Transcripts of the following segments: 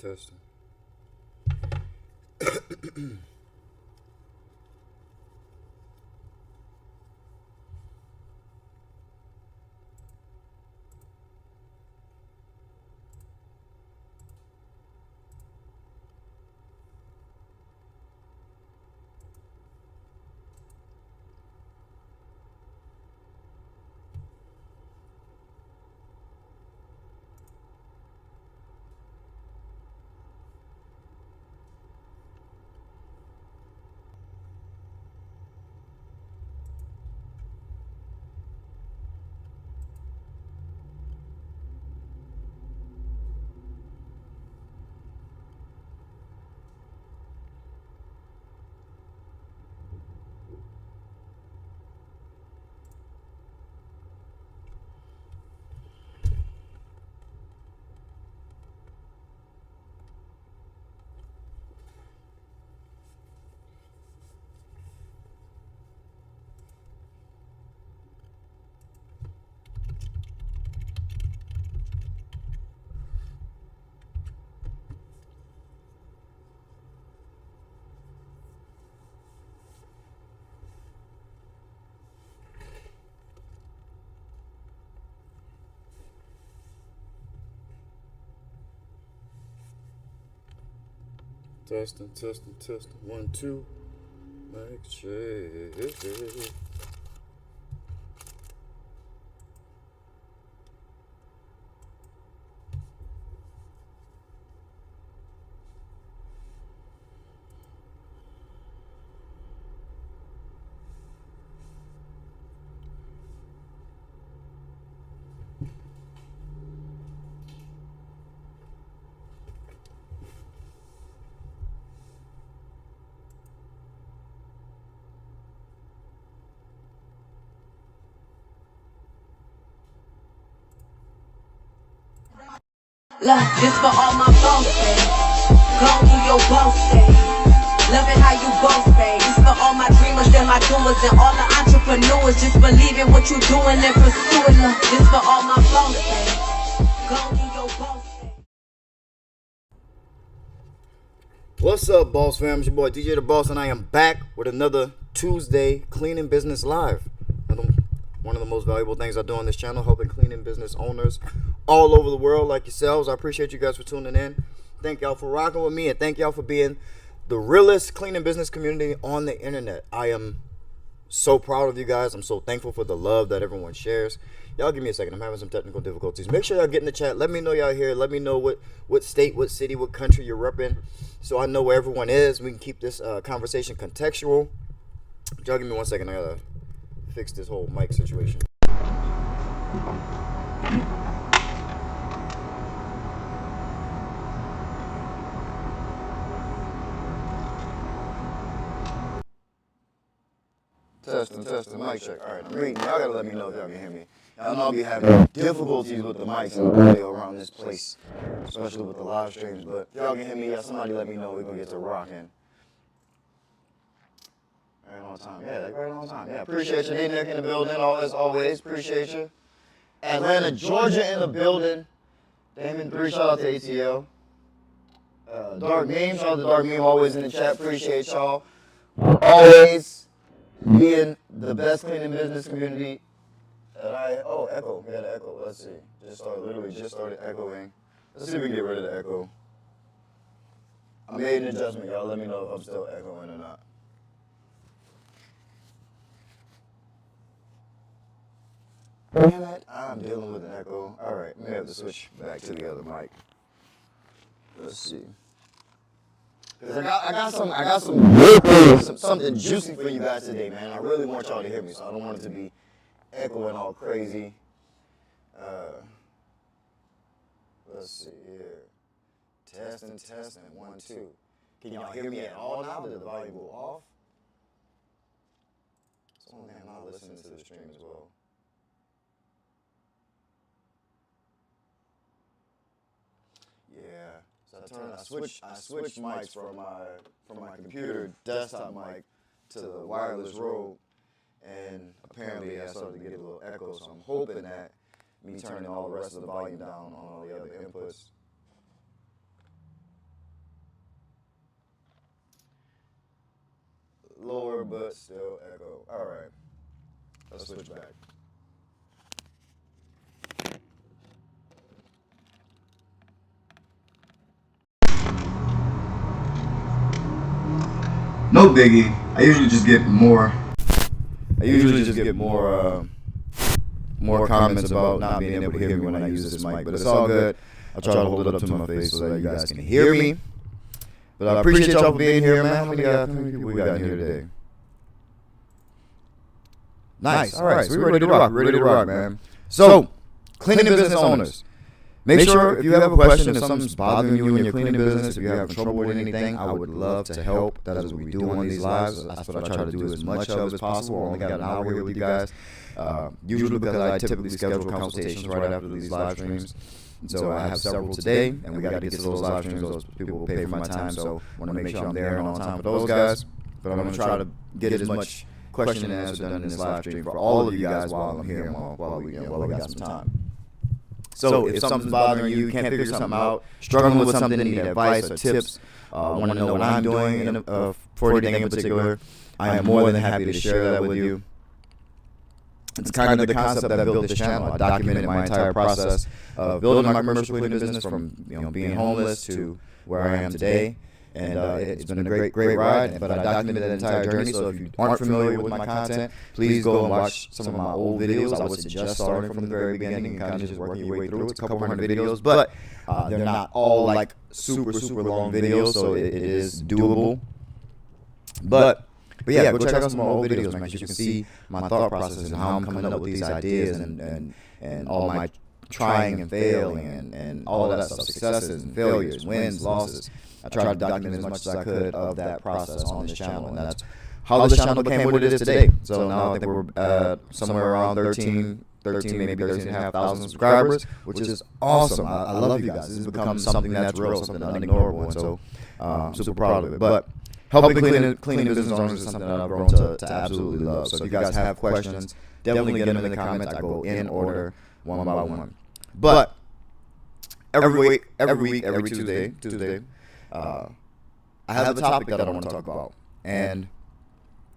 testing. Testing, testing, testing. 1, 2. Mic check. Love, this for all my boss babe. Go do your boss thing. Love it how you boss babe. This for all my dreamers and my doers and all the entrepreneurs. Just believe in what you're doing and pursuing love. This for all my boss babe. Go do your boss thing. What's up, Boss fam? It's your boy DJ the Boss, and I am back with another Tuesday Cleaning Business Live. One of the most valuable things I do on this channel, helping cleaning business owners all over the world like yourselves. I appreciate you guys for tuning in. Thank y'all for rocking with me, and thank y'all for being the realest cleaning business community on the internet. I am so proud of you guys. I'm so thankful for the love that everyone shares. Y'all give me a second. I'm having some technical difficulties. Make sure y'all get in the chat. Let me know y'all here. Let me know what state, what city, what country you're repping, so I know where everyone is. We can keep this conversation contextual. Y'all give me 1 second. I gotta fix this whole mic situation. Testing, mic check. All right, I'm reading. Y'all gotta let me know if y'all can hear me. Y'all know I'll be having difficulties with the mics and the audio around this place, especially with the live streams. But if y'all can hear me, somebody let me know. We're gonna get to rocking. Right on time. Yeah, right on time. Yeah, appreciate you. D-Nick in the building, as always. Appreciate you. Atlanta, Georgia in the building. Damon 3, shout out to ATL. Dark Meme, shout out to Dark Meme, always in the chat. Appreciate y'all. Always being the best cleaning business community that echo. We got an echo. Let's see. Just started echoing. Let's see if we can get rid of the echo. I made an adjustment. Y'all let me know if I'm still echoing or not. Damn it, I'm dealing with an echo. All right, we have to switch back to the other mic. Let's see. Cause I got something juicy for you guys today, man. I really want y'all to hear me, so I don't want it to be echoing all crazy. Let's see here. Testing. 1, 2. Can y'all hear me at all now? Did the volume go off? So I'm not listening to the stream as well. Yeah. So I switched mics from my computer desktop mic to the wireless Rode, and apparently I started to get a little echo. So I'm hoping that me turning all the rest of the volume down on all the other inputs lower, but still echo. All right. Let's switch back. No biggie. I usually just get more more comments about not being able to hear me when I use this mic, but it's all good. I'll try to hold it up to my face so that you guys can hear me. But I appreciate y'all for being here, man. How many people we got in here today? Nice. All right, so we're ready to rock. Ready to rock, man. So, cleaning business owners. Make sure if you have a question, if something's bothering you in your cleaning business, if you're having trouble with anything, I would love to help. That is what we do on these lives. That's what I try to do as much of as possible. I only got an hour here with you guys. Usually because I typically schedule consultations right after these live streams. So I have several today, and we got to get to those live streams. Those people will pay for my time, so I want to make sure I'm there and on time for those guys. But I'm going to try to get as much question and answer done in this live stream for all of you guys while I'm here and while we got some time. So if something's bothering you, can't figure something out, struggling with something, need advice or tips, want to know what I'm doing for anything in particular, I am more than happy to share that with you. It's kind of the concept that built this channel. I documented my entire process of building my commercial cleaning business from being homeless to where I am today. And it's been a great ride, but I documented that entire journey. So if you aren't familiar with my content, please go and watch some of my old videos. I would suggest starting from the very beginning and kind of just working your way through. It's a couple hundred videos, but they're not all like super long videos, so it is doable. But yeah, go check out some of my old videos, man, because you can see my thought process and how I'm coming up with these ideas and all my trying and failing and all of that stuff, successes and failures, wins, losses. I tried to document as much as I could of that process on this channel, and that's how this channel became what it is today. So now I think we're at somewhere around 13, maybe 13,500 subscribers, which is awesome. I love you guys. This has become something that's real, something unignorable, and so I'm super proud of it. But helping cleaning business owners is something that I've grown to absolutely love. So if you guys have questions, definitely get them in the comments. I go in order, one by one. But every Tuesday, I have a topic that I want to talk about. And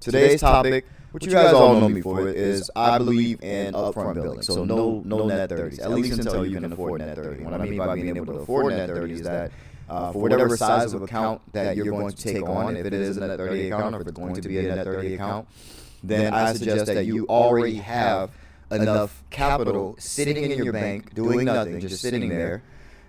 today's topic, which you guys all know me for, is I believe in upfront billing. So no net 30s, at least until you can afford net 30. What I mean by being able to afford net 30 is that for whatever size of account that you're going to take on, if it is a net 30 account or if it's going to be a net 30 account, then I suggest that you already have enough capital sitting in your bank, doing nothing, just sitting there,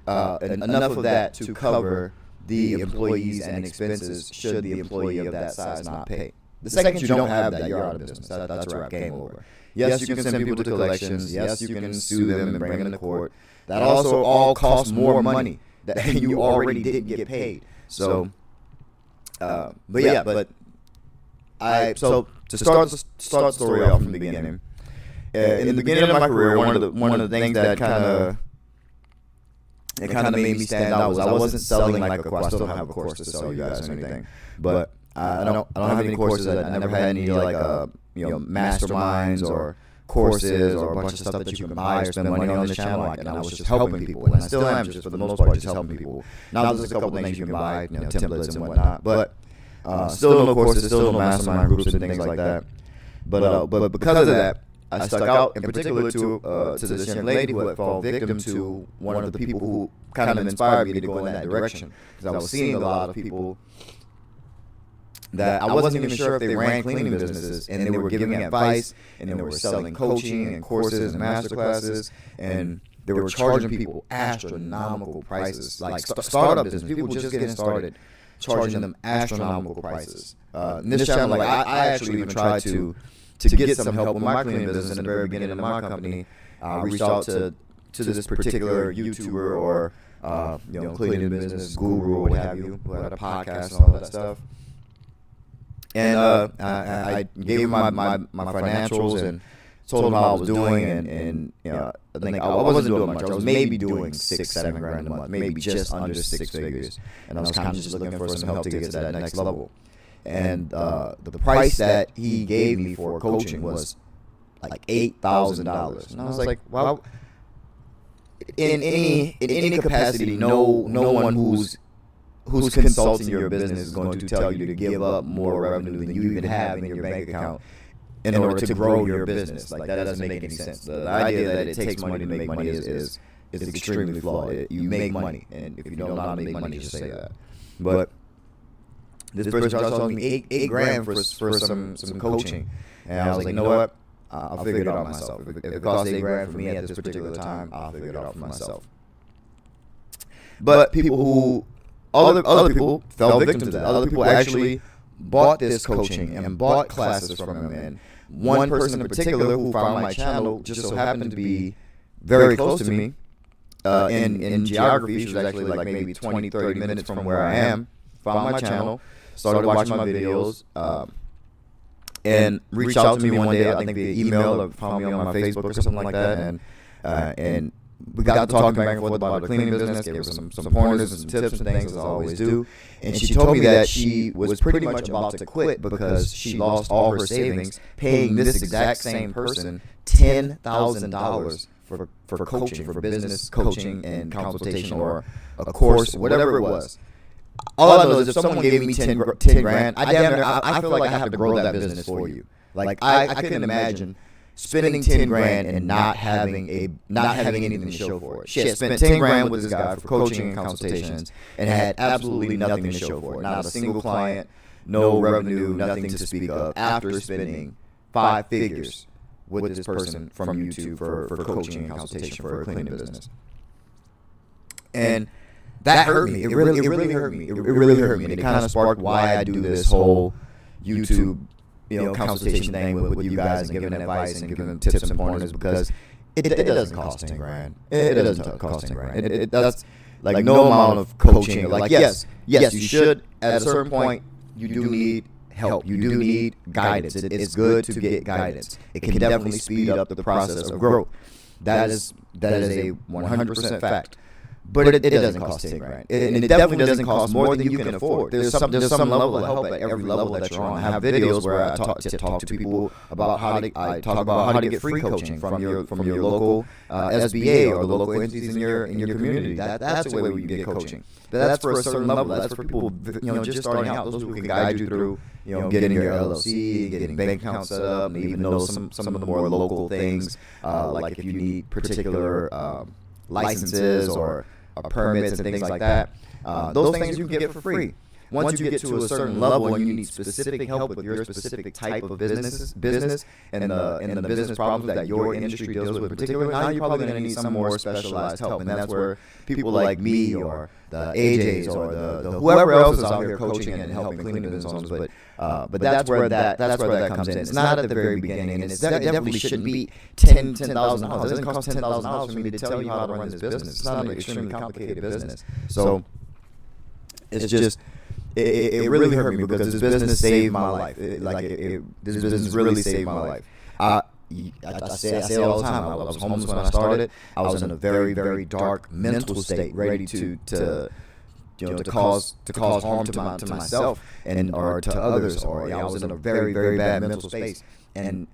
and enough of that to cover the employees and expenses should the employee of that size not pay. The second you don't have that, you're out of business. That's a wrap, game over. Yes, you can send people to collections. Yes, you can sue them and bring them to court. That also all costs more money that you already didn't get paid. So, so to start the story off from the beginning. In the beginning of my career, one of the things that kind of made me stand out was I wasn't selling like a course. I still don't have a course to sell you guys or anything, but I don't have any courses. I never had any like masterminds or courses or a bunch of stuff that you can buy or spend money on this channel. And I was just helping people, and I still am, just for the most part, just helping people. Now there's a couple things you can buy, templates and whatnot, but still no courses, still no mastermind groups and things like that. But because of that, I stuck out, in particular to this young lady who had fallen victim to one of the people who kind of inspired me to go in that direction. Because I was seeing a lot of people that I wasn't even sure if they ran cleaning businesses, and they were giving advice, and they were selling coaching and courses and master classes, and they were charging people astronomical prices, like startup business, people just getting started, charging them astronomical prices. In this channel, like I actually even tried to get some help with my cleaning business in the very beginning of my company. I reached out to this particular YouTuber or cleaning business guru or what have you, who had a podcast and all that stuff. And I gave him my financials and told him how I was doing, and I think I wasn't doing much. I was maybe doing $6-7 grand a month, maybe just under 6 figures, and I was kind of just looking for some help to get to that next level. And the price that he gave me for coaching was like $8,000, and I was like, "Wow!" In any capacity, no one who's consulting your business is going to tell you to give up more revenue than you even have in your bank account in order to grow your business. Like, that doesn't make any sense. The idea that it takes money to make money is extremely flawed. You make money, and if you don't know how to make money, just say that. But this person started telling me eight grand for some coaching, and I was like, you know what? I'll figure it out myself. If it costs $8 for me at this particular time, I'll figure it out for myself. But other people fell victim to that. Other people actually bought this coaching and bought classes from him. And one person in particular who found my channel just so happened to be very close to me in geography. She was actually like maybe 20, 30 minutes from where I am. Found my channel, started watching my videos, and reached out to me one day, I think via email, or found me on my Facebook or something like that, and we got to talking back and forth about the cleaning business, gave her some pointers and some tips and things, as I always do, and she told me that she was pretty much about to quit because she lost all her savings paying this exact same person $10,000 for coaching, for business coaching and consultation, or a course, whatever it was. All I know is if someone gave me 10 grand, I feel like I have to grow that business for you. Like, I couldn't imagine spending 10 grand and not having anything to show for it. She had spent 10 grand with this guy for coaching and consultations and had absolutely nothing to show for it. Not a single client, no revenue, nothing to speak of, after spending 5 figures with this person from YouTube for coaching and consultation for her cleaning business. And that hurt me. It really hurt me. It really hurt me. And it kind of sparked why I do this whole YouTube, consultation thing with you guys, and giving advice and giving tips and pointers, because it doesn't cost 10 grand. It doesn't cost 10 grand. It does, like, no amount of coaching. Like, yes, you should. At a certain point, you do need help. You do need guidance. It's good to get guidance. It can definitely speed up the process of growth. That is a 100% fact. But it doesn't cost 10 grand. And it definitely doesn't cost more than you can afford. There's some level of help at every level that you're on. I have videos where I talk to people about how to get free coaching from your local SBA or the local entities in your community. That's the way you get coaching. But that's for a certain level. That's for people just starting out. Those people can guide you through getting your LLC, getting bank account set up, and even know some of the more local things, like if you need particular licenses or permits and things like that. Those things you can get for free. Once you get to a certain level and you need specific help with your specific type of business and the business problems that your industry deals with in particular, now you're probably going to need some more specialized help. And that's where people like me or the AJs or the whoever else is out here coaching and helping cleaning business owners, but that's where that comes in. It's not at the very beginning, and it definitely shouldn't be $10,000. It doesn't cost $10,000 for me to tell you how to run this business. It's not an extremely complicated business. So it's just, it really hurt me because this business saved my life. This business really saved my life. I say all the time, I was homeless when I started. I was in a very, very dark mental state, ready to cause harm to myself or to others. Or I was in a very, very bad mental space. And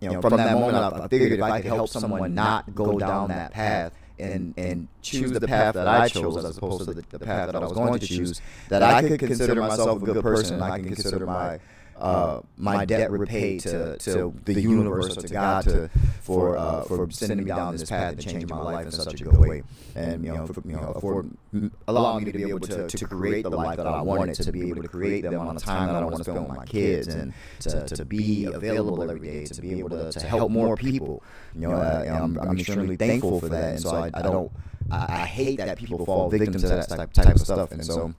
from that moment, I figured if I could help someone not go down that path and choose the path that I chose as opposed to the path that I was going to choose, that I could consider myself a good person. I can consider my debt repaid to the universe or to God for sending me down this path and changing my life in such a good way, and for allowing me to be able to create the life that I wanted, to be able to create the amount of time that I want to spend with my kids, and to be available every day, to be able to help more people. I'm extremely thankful for that, and so I hate that people fall victim to that type of stuff, and so.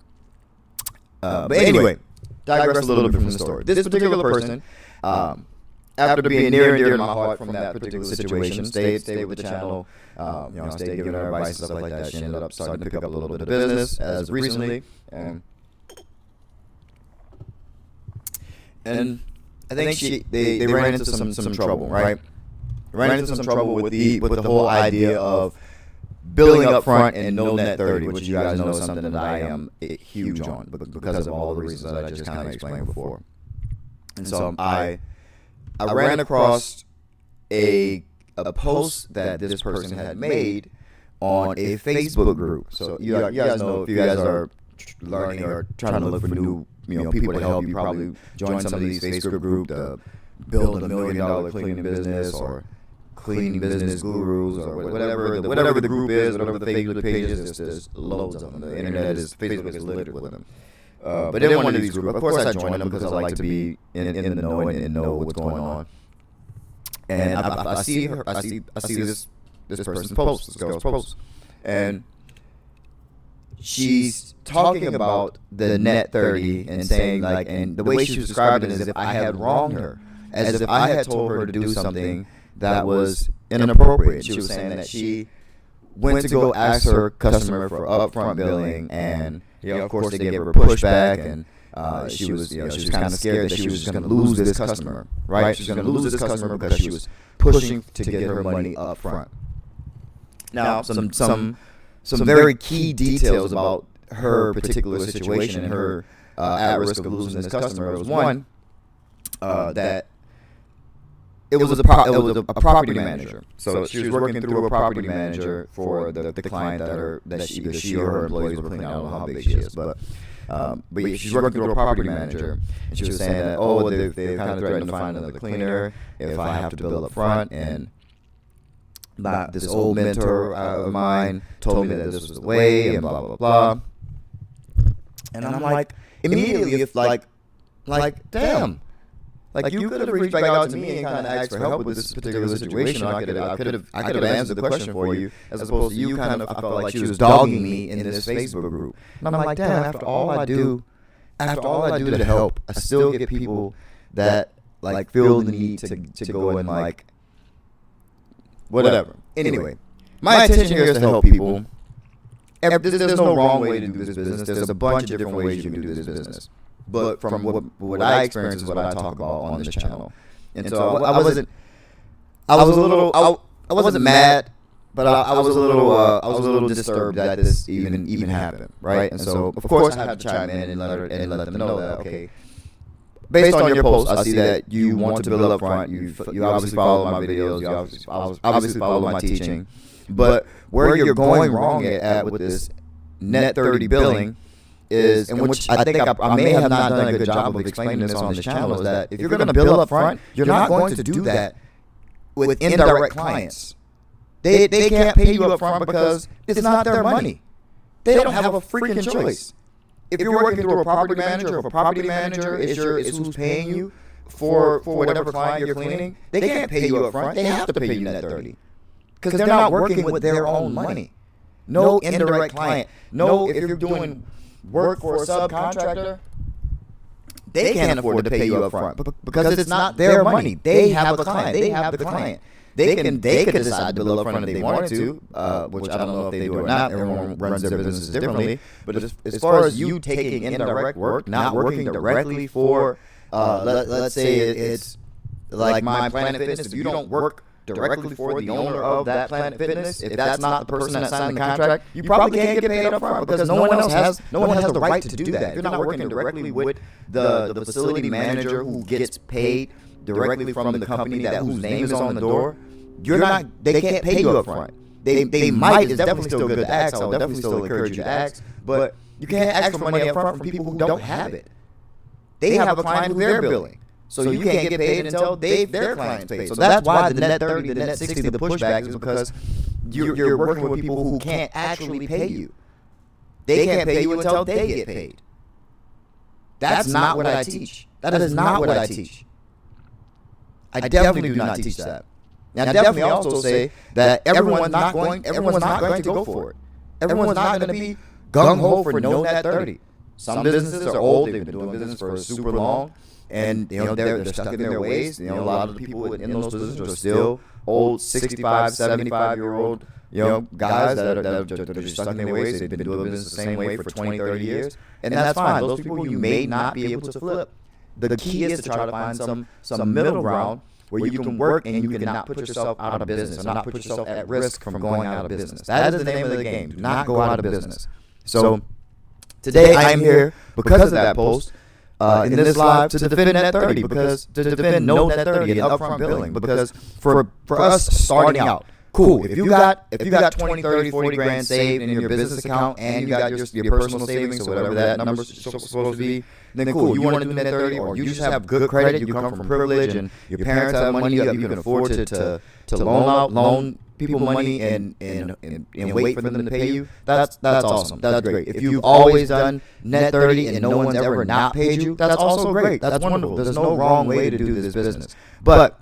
But anyway, digress a little bit from the story. This particular person, after being near and dear to my heart from that particular situation, stayed with the channel, stayed giving her advice and stuff like that. She ended up starting to pick up a little bit of business as recently, and I think they ran into some trouble, right? Ran into some trouble with the whole idea of billing up front and no net 30, which you guys know is something that I am huge on because of all the reasons that I just kind of explained before. And so I ran across a post that this person had made on a Facebook group. So you guys know, if you guys are learning or trying to look for new, people to help you, probably join some of these Facebook groups to build $1 million cleaning business, or cleaning business gurus, or whatever the group is, whatever the Facebook page is. There's loads of them. The internet Facebook is littered with them. But in one of these groups, of course, I join them because I like to be in the know and know what's going on. And I see this person's post, this girl's post, and she's talking about the net 30 and saying, like, and the way she was describing it is as if I had wronged her, as if I had told her to do something that was inappropriate. She was saying that she went to go ask her customer for upfront billing, and of course they gave her pushback, and she was kind of scared that she was going to lose this customer, right? She was going to lose this customer because she was pushing to get her money up front. Now, some very key details about her particular situation and her at risk of losing this customer was, one, that it was a property manager. So she was working through a property manager for the client that either she or her employees were cleaning. I don't know how big she is, but she's working through a property manager, and she was saying that they kind of threatened to find another cleaner if I have to bill up front, and this old mentor of mine told me that this was the way, and blah blah blah. And I'm like, immediately, if like damn. Like, you could have reached back out to me and kind of asked for help with this particular situation. I could have answered the question for you, as opposed to you kind of, I felt like she was dogging me in this Facebook group. And I'm like, damn, after all I do to help, I still get people that like feel the need to go and like whatever. Anyway, my intention here is to help people. There's no wrong way to do this business. There's a bunch of different ways you can do this business. But from what I experience is what I talk about on this channel. And so I wasn't mad, but I was a little disturbed that this even happened, right? And so of course I had to chime in and let them know that, okay, based on your post, I see that you want to bill up front. You obviously follow my videos. You obviously follow my teaching. But where you're going wrong at with this net 30 billing is, and which I think I may have not done a good job of explaining this on this channel, is that if you're going to bill up front, you're not going to do that with indirect clients. They can't pay you up front because it's not their money. They don't have a freaking choice. If you're working through a property manager, if a property manager is who's paying you for whatever client you're cleaning, they can't pay you up front. They have to pay you net 30 because they're not working with their own money. No indirect client. No, if you're doing work for a subcontractor, they can't afford to pay you up front because it's not their money. They have a client. They have the client. They could decide to bill up front if they wanted to, which I don't know if they do or not. Everyone runs their businesses differently. But as far as you taking indirect work, not working directly for, let's say it's like My Planet Fitness. If you don't work directly for the owner of that Planet Fitness, if that's not the person that signed the contract, you probably can't get paid up front because no one has the right to do that. If you're not working directly with the facility manager who gets paid directly from the company whose name is on the door, they can't pay you up front. They might. It's definitely still good to ask. I'll definitely still encourage you to ask, but you can't ask for money up front from people who don't have it. They have a client who they're billing. So you can't get paid until their clients pay. So that's why the net 30, the net 60, the pushback is because you're working with people who can't actually pay you. They can't pay you until they get paid. That's not what I teach. That is not what I teach. I definitely do not teach that. And I definitely also say that everyone's not going to go for it. Everyone's not going to be gung-ho for no net 30. Some businesses are old. They've been doing business for super long. And they're stuck in their ways. A lot of the people in those positions are still old 65, 75-year-old guys that are just stuck in their ways. They've been doing business the same way for 20, 30 years. And that's fine. Those people you may not be able to flip. The key is to try to find some middle ground where you can work and you can not put yourself out of business, or not put yourself at risk from going out of business. That is the name of the game. Do not go out of business. So today I am here because of that post. In this live to defend net 30, because to defend no net 30 and upfront billing, because for us starting out, cool. If you got 20, 30, 40 grand saved in your business account and you got your personal savings or whatever that number's supposed to be, then cool. You want to do net 30, or you just have good credit, you come from privilege, and your parents have money, you can afford to loan people money and wait for them to pay you. That's awesome. That's great. If you've always done net 30 and no one's ever not paid you, that's also great. That's wonderful. There's no wrong way to do this business. But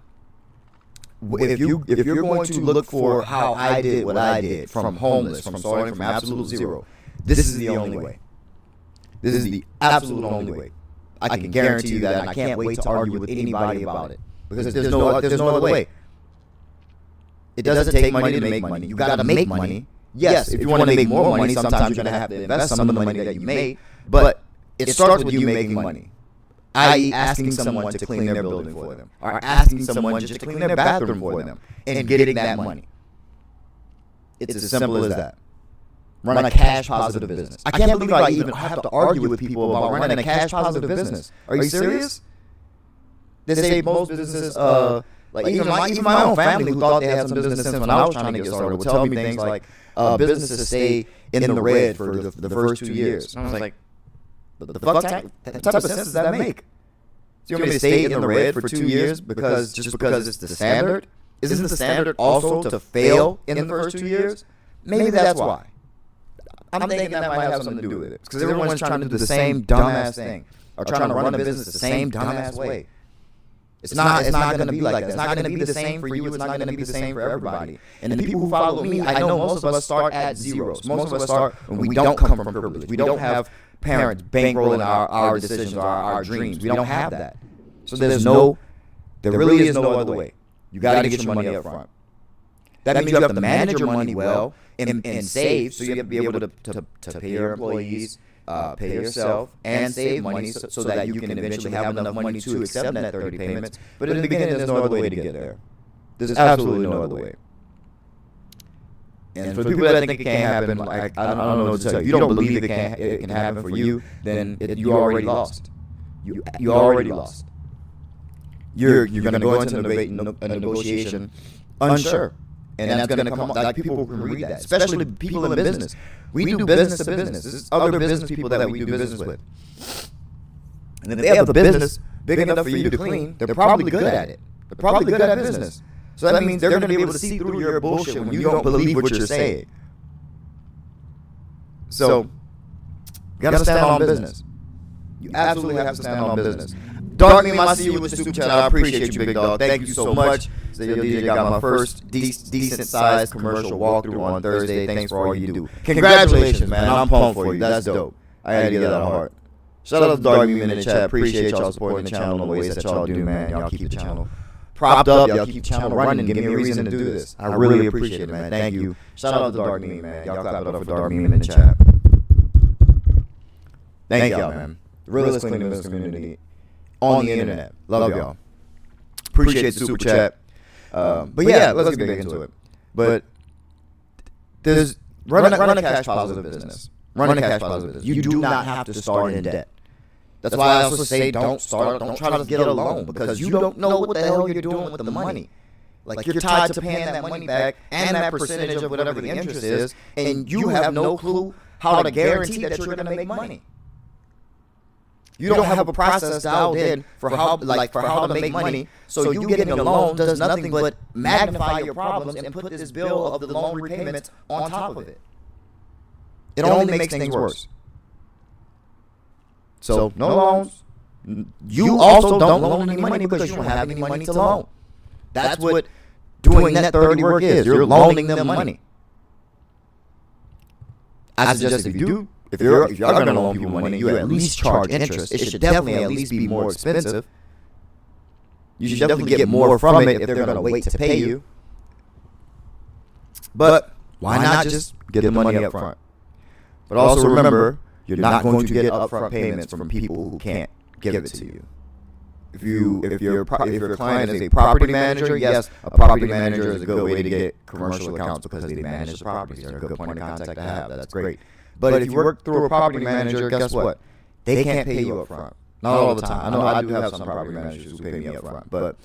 if you're going to look for how I did what I did, from homeless, from starting from absolute zero, this is the only way. This is the absolute only way. I can guarantee you that, and I can't wait to argue with anybody about it, because there's no other way. It doesn't take money to make money. You got to make money. Yes, if you want to make more money, sometimes you're going to have to invest some of the money that you made, but it starts with you making money, i.e. asking someone to clean their building for them, or asking someone just to clean their bathroom for them, and getting that money. It's as simple as that. Run a cash positive business. I can't believe I even have to argue with people about running a cash positive business. Are you serious? They say most businesses, like even my own family, who thought they had some business sense when I was trying to get started, would tell me things like businesses stay in the red for the first 2 years. And I was like, the fuck type of sense does that make? So you want me to stay in the red for 2 years because it's the standard? Isn't the standard also to fail in the first 2 years? Maybe that's why. I'm thinking that might have something to do with it, because everyone's trying to do the same dumbass thing, or trying to run a business the same dumbass way. It's not going to be like that. It's not going to be the same for you. It's not going to be the same for everybody. And the people who follow me, I know most of us start at zeros. Most of us start when we don't come from privilege. We don't have parents bankrolling our decisions or our dreams. We don't have that. So there really is no other way. You got to get your money up front. That means you have to manage your money well and save, so you have to be able to pay your employees, pay yourself, and save money so that you can eventually have enough money to accept net 30 payments. But in the beginning, there's no other way to get there. There's absolutely no other way. And for people that think it can't happen, I don't know what to tell you. If you don't believe it can happen for you, then you already lost. You already lost. You're going to go into a negotiation unsure. And that's going to come up. Like, people can read that, especially people in business. We do business to business. This is other business people that we do business with. And if they have a business big enough for you to clean, they're probably good at it. They're probably good at business. So that means they're going to be able to see through your bullshit when you don't believe what you're saying. So, you got to stand on business. You absolutely have to stand on business. Dark Meme, I see you with the super chat. I appreciate you, big dog. Thank you so much. So your DJ got my first decent-sized commercial walkthrough on Thursday. Thanks for all you do. Congratulations, man. I'm pumped for you. That's dope. I had to get that out of heart. Shout out to Dark Meme in the chat. Appreciate y'all supporting the channel in the ways that y'all do, man. Y'all keep the channel propped up. Y'all keep the channel running. Give me a reason to do this. I really appreciate it, man. Thank you. Shout out to Dark Meme, man. Y'all clap it up for Dark Meme in the chat. Thank y'all, man. The realest cleaning business community on the internet. Love y'all. Appreciate the super chat. But yeah, let's get back into it. But there's run a cash positive business. Run a cash positive business. You do not have to start in debt. That's why I also say don't try to get a loan, because you don't know what the hell you're doing with the money. Like, you're tied to paying that money back and that percentage of whatever the interest is, and you have no clue how to guarantee that you're going to make money. You don't have a process dialed in for how to make money. So you getting a loan does nothing but magnify your problems and put this bill of the loan repayments on top of it. It only makes things worse. So no loans. You also don't loan any money because you don't have any money to loan. That's what doing net 30 work is. You're loaning them money. I suggest if you do, if you're going to loan people money, you at least charge interest. It should definitely at least be more expensive. You should definitely get more from it if they're going to wait to pay you. But why not just get the money up front? But also remember, you're not going to get upfront payments from people who can't give it to you. If your client is a property manager, yes, a property manager is a good way to get commercial accounts because they manage the properties. They're a good point of contact to have. That's great. But if you work through a property manager, guess what? They can't pay you up front. Not all the time. I know I do have some property managers who pay me up front. But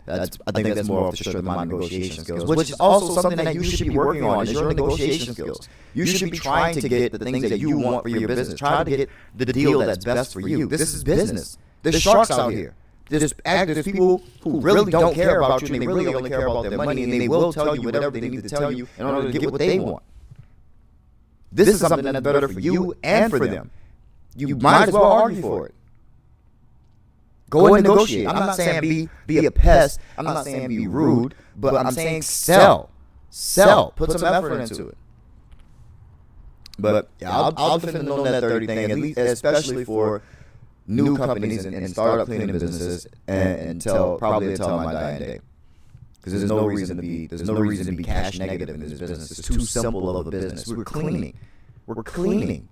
I think that's more off the strength of my negotiation skills, which is also something that you should be working on, is your negotiation skills. You should be trying to get the things that you want for your business. Try to get the deal that's best for you. This is business. There's sharks out here. There's people who really don't care about you, and they really only care about their money, and they will tell you whatever they need to tell you in order to get what they want. This is something that's better for you and for them. You might as well argue for it. Go and negotiate. I'm not saying be a pest. I'm not saying be rude, but I'm saying sell. Put some effort into it. But yeah, I'll defend the that 30 thing, at least, especially for new companies and startup cleaning businesses, until my dying day. Because there's no reason to be cash negative in this business. It's too simple of a business. We're cleaning.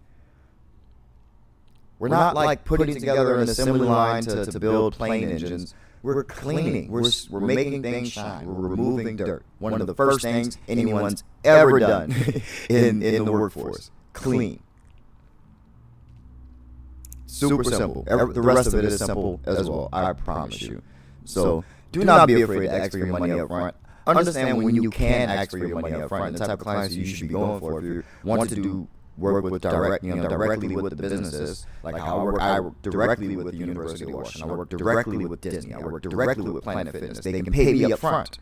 We're not like putting together an assembly line to build plane engines. We're cleaning. We're making things shine. We're removing dirt. One of the first things anyone's ever done in the workforce. Clean. Super simple. The rest of it is simple as well, I promise you. So do not be afraid to ask for your money up front. Understand when you can ask for your money up front, the type of clients you should be going for. If you want to do work with directly with the businesses, like how I work directly with the University of Washington, I work directly with Disney, I work directly with Planet Fitness. They can pay me up front.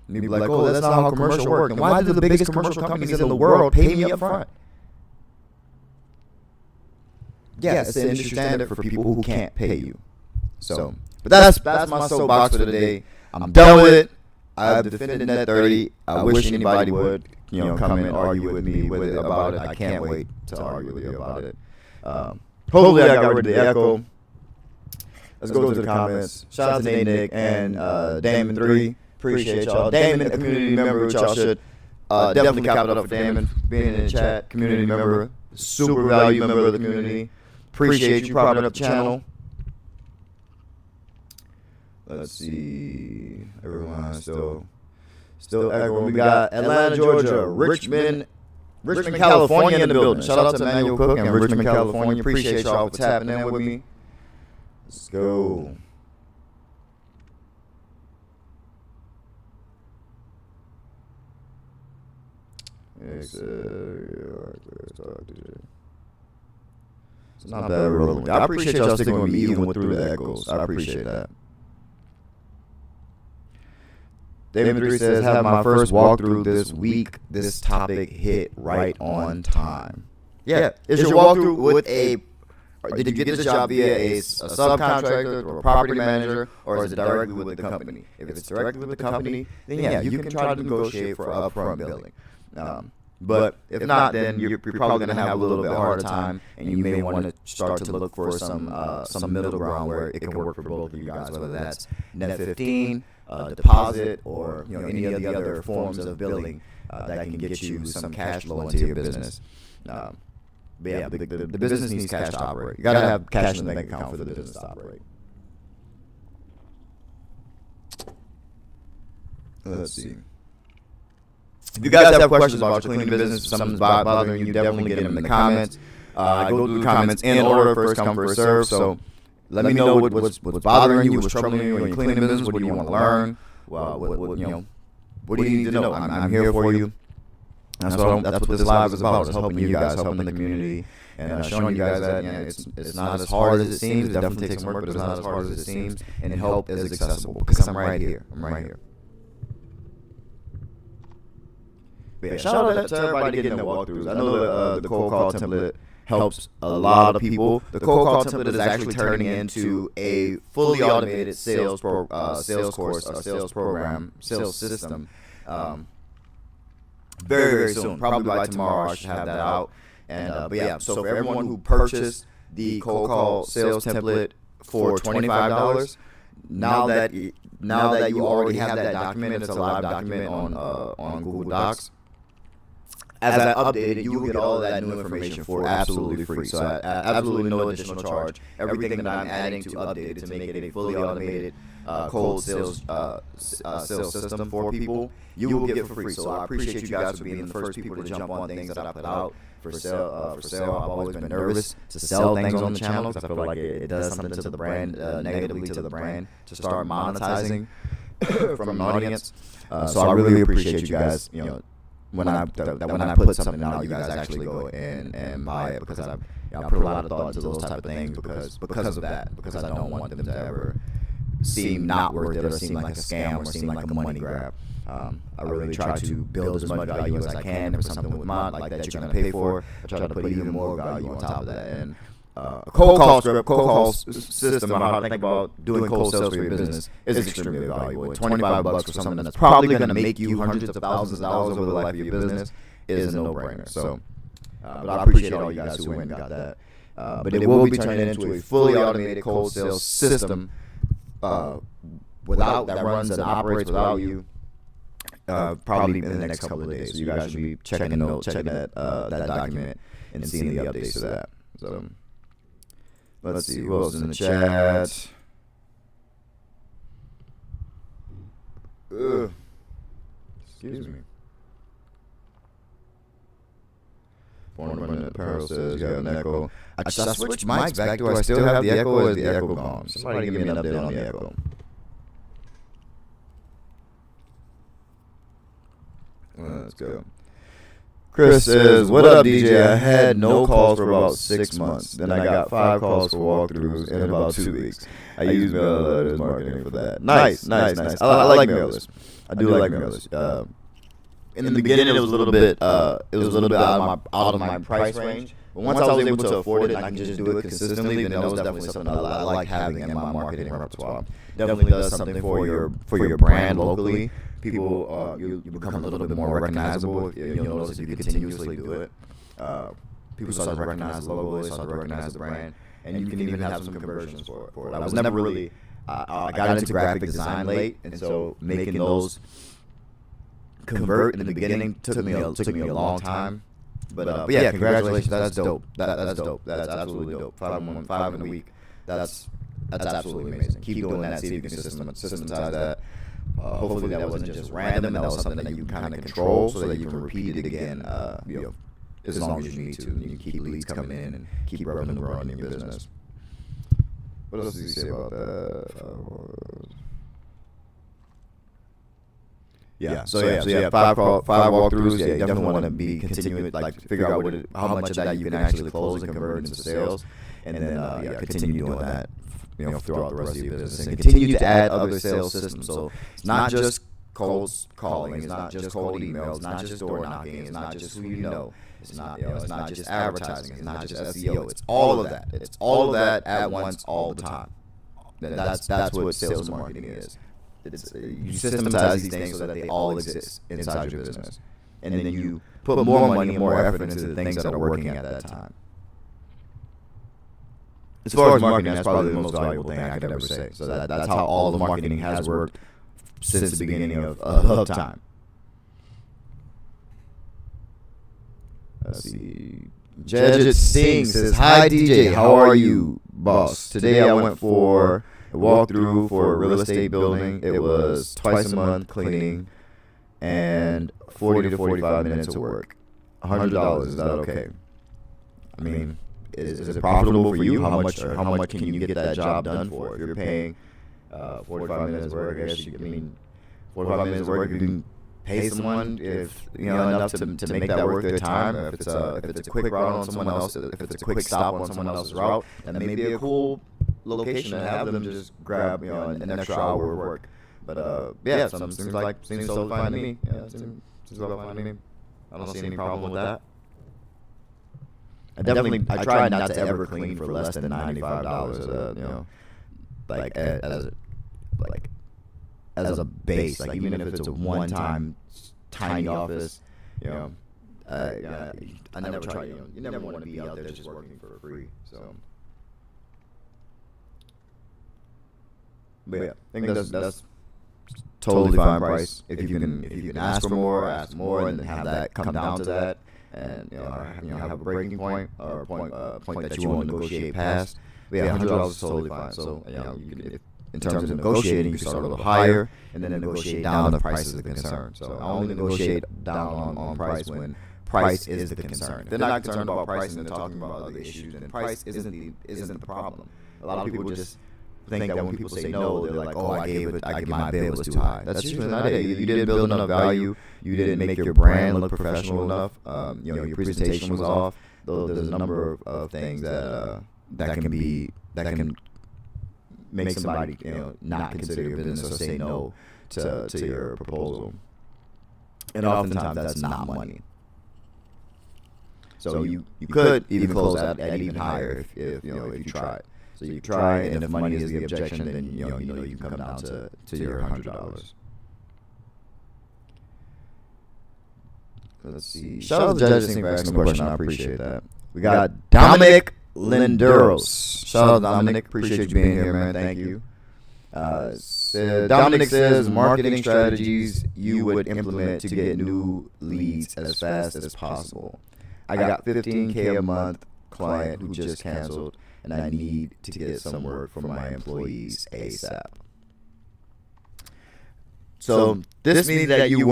And you'd be like, oh, that's not how commercial work. And why do the biggest commercial companies in the world pay me up front? Yeah, it's an industry standard for people who can't pay you. So, but that's my soapbox for today. I'm done with it. I've defended Net 30. I wish anybody would, come and argue with me about it. I can't wait to argue with you about it. Hopefully, I got rid of the echo. Let's go to the comments. Shout out to Nick and Damon3. Appreciate y'all. Damon, a community member, which y'all should definitely clap it up for Damon being in the chat. Community member, super valued member of the community. Appreciate you propping up the channel. Let's see. Everyone still echoing. We got Atlanta, Georgia, Richmond, California in the building. Shout out to Emmanuel Cook and Richmond, California. Appreciate y'all for tapping in with me. Let's go. It's not bad rolling. I appreciate y'all sticking with me even through the echoes. I appreciate that. David3 says, have my first walkthrough this week. This topic hit right on time. Yeah. Is your walkthrough with did you get this job via a subcontractor or a property manager, or is it directly with the company? If it's directly with the company, then yeah, you can try to negotiate for upfront billing. But if not, then you're probably going to have a little bit harder time, and you may want to start to look for some middle ground where it can work for both of you guys, whether that's net 15, deposit, or any of the other forms of billing that can get you some cash flow into your business. But yeah, the business needs cash to operate. You got to have cash in the bank account for the business to operate. Let's see. If you guys have questions about your cleaning business, if something's bothering you, definitely get them in the comments. I go through the comments in order, first come, first serve. So let me know what's bothering you, what's troubling you in your cleaning business. What do you want to learn? Well, what do you need to know? I'm here for you. That's what this live is about. It's helping you guys, helping the community, and showing you guys that it's not as hard as it seems. It definitely takes some work, but it's not as hard as it seems. And help is accessible because I'm right here. But yeah, shout out to everybody getting the walkthroughs. I know the cold call template helps a lot of people. The cold call template is actually turning into a fully automated sales course, sales program, sales system. Very, very soon. Probably by tomorrow I should have that out. And but yeah, so for everyone who purchased the cold call sales template for $25, now that you already have that document, it's a live document on Google Docs. As I update it, you will get all of that new information for absolutely free. So absolutely no additional charge. Everything that I'm adding to update it to make it a fully automated cold sales system for people, you will get for free. So I appreciate you guys for being the first people to jump on things that I put out for sale. I've always been nervous to sell things on the channel because I feel like it does something to the brand, negatively to the brand, to start monetizing. from an audience. So I really appreciate you guys. When I put something out, you guys actually go and buy it, because I put a lot of thought into those type of things because of that, because I don't want them to ever seem not worth it or seem like a scam or seem like a money grab. I really try to build as much value as I can for something with mod like that you're going to pay for. I try to put even more value on top of that. And a cold call system, how to think about doing cold sales for your business is extremely valuable. $25 for something that's probably going to make you hundreds of thousands of dollars over the life of your business is a no-brainer. So, but I appreciate all you guys who went and got that. But it will be turning into a fully automated cold sales system without that runs and operates without you. Probably in the next couple of days. So you guys should be checking that document and seeing the updates to that. So let's see who else is in the chat. Excuse me. Apparel says you got an echo. I switched mics back. Do I still have the echo, or is the echo gone? Somebody give me an update on the echo. Let's go. Chris says, what up, DJ? I had no calls for about 6 months. Then I got 5 calls for walkthroughs in about 2 weeks. I use mailers marketing for that. Nice. I like mailers. I do like mailers. In the beginning, it was a little bit out of my price range. But once I was able to afford it and I can just do it consistently, then that was definitely something I like having in my marketing repertoire. Definitely does something for your brand locally. People, you become a little bit more recognizable if you'll notice if you continuously do it. People start to recognize the logo, they start to recognize the brand, and you can even have some conversions for it. I was never really, I got into graphic design late, and so making those convert in the beginning took me a long time. But yeah, congratulations, that's dope. That's dope. That's absolutely dope. 5 in a week. That's absolutely amazing. Keep doing that. See if you can systematize that. Hopefully that wasn't just random. That was something that you kind of control, so that you can repeat it again. As long as you need to, and you can keep leads coming in and keep rubbing and growing in your business. What else does he say about that? Yeah. So 5 walkthroughs. Yeah, you definitely want to be continuing, like figure out how much of that you can actually close and convert into sales, and then continue doing that. Throughout the rest of your business, and continue to add other sales systems. So it's not just cold calling, it's not just cold emails, it's not just door knocking, it's not just who you know, it's not just advertising, it's not just SEO. It's all of that. It's all of that at once, all the time. That's what sales and marketing is. You systematize these things so that they all exist inside your business, and then you put more money and more effort into the things that are working at that time. As far as marketing, that's probably the most valuable thing I could ever say. So that's how all the marketing has worked since the beginning of time. Let's see. Jajit Singh says, hi DJ, how are you, boss? Today I went for a walkthrough for a real estate building. It was twice a month cleaning and 40 to 45 minutes of work. $100, is that okay? I mean, is it profitable for you? How much can you get that job done for? If you're paying 45 minutes work, I guess 45 minutes work, you can pay someone if enough to make that worth their time. If it's a quick route on someone else, if it's a quick stop on someone else's route, that may be a cool location to have them just grab an extra hour of work. But seems totally fine to me. Yeah, seems totally fine to me. I don't see any problem with that. I try not to ever clean for less than $95. As a base, like even if it's a one-time tiny office, I never try. You never want to be out there just working for free. So, but yeah, I think that's totally fine price. If you can ask for more, and then have that come down to that. And have a breaking point or a point that you want to negotiate past. But yeah, $100 is totally fine. So in terms of negotiating, you can start a little higher and then negotiate down if price is the concern. So I only negotiate down on price when price is the concern. If they're not concerned about price and they're talking about other issues, then price isn't the problem. A lot of people just think that when people say no, they're like, oh, my bid was too high. That's usually not it. You didn't build enough value. You didn't make your brand look professional enough. Your presentation was off. There's a number of things that can make somebody not consider your business or say no to your proposal. And oftentimes that's not money. So you could even close at even higher if you tried. So you try, and if money is the objection, then you can come down to your $100. Let's see. Shout out to the judges for asking the question. I appreciate that. We got Dominic Linderos. Shout out to Dominic. Appreciate you being here, man. Thank you. Dominic says marketing strategies you would implement to get new leads as fast as possible. I got $15K a month client who just canceled, and I need to get some work for my employees ASAP. So this means that you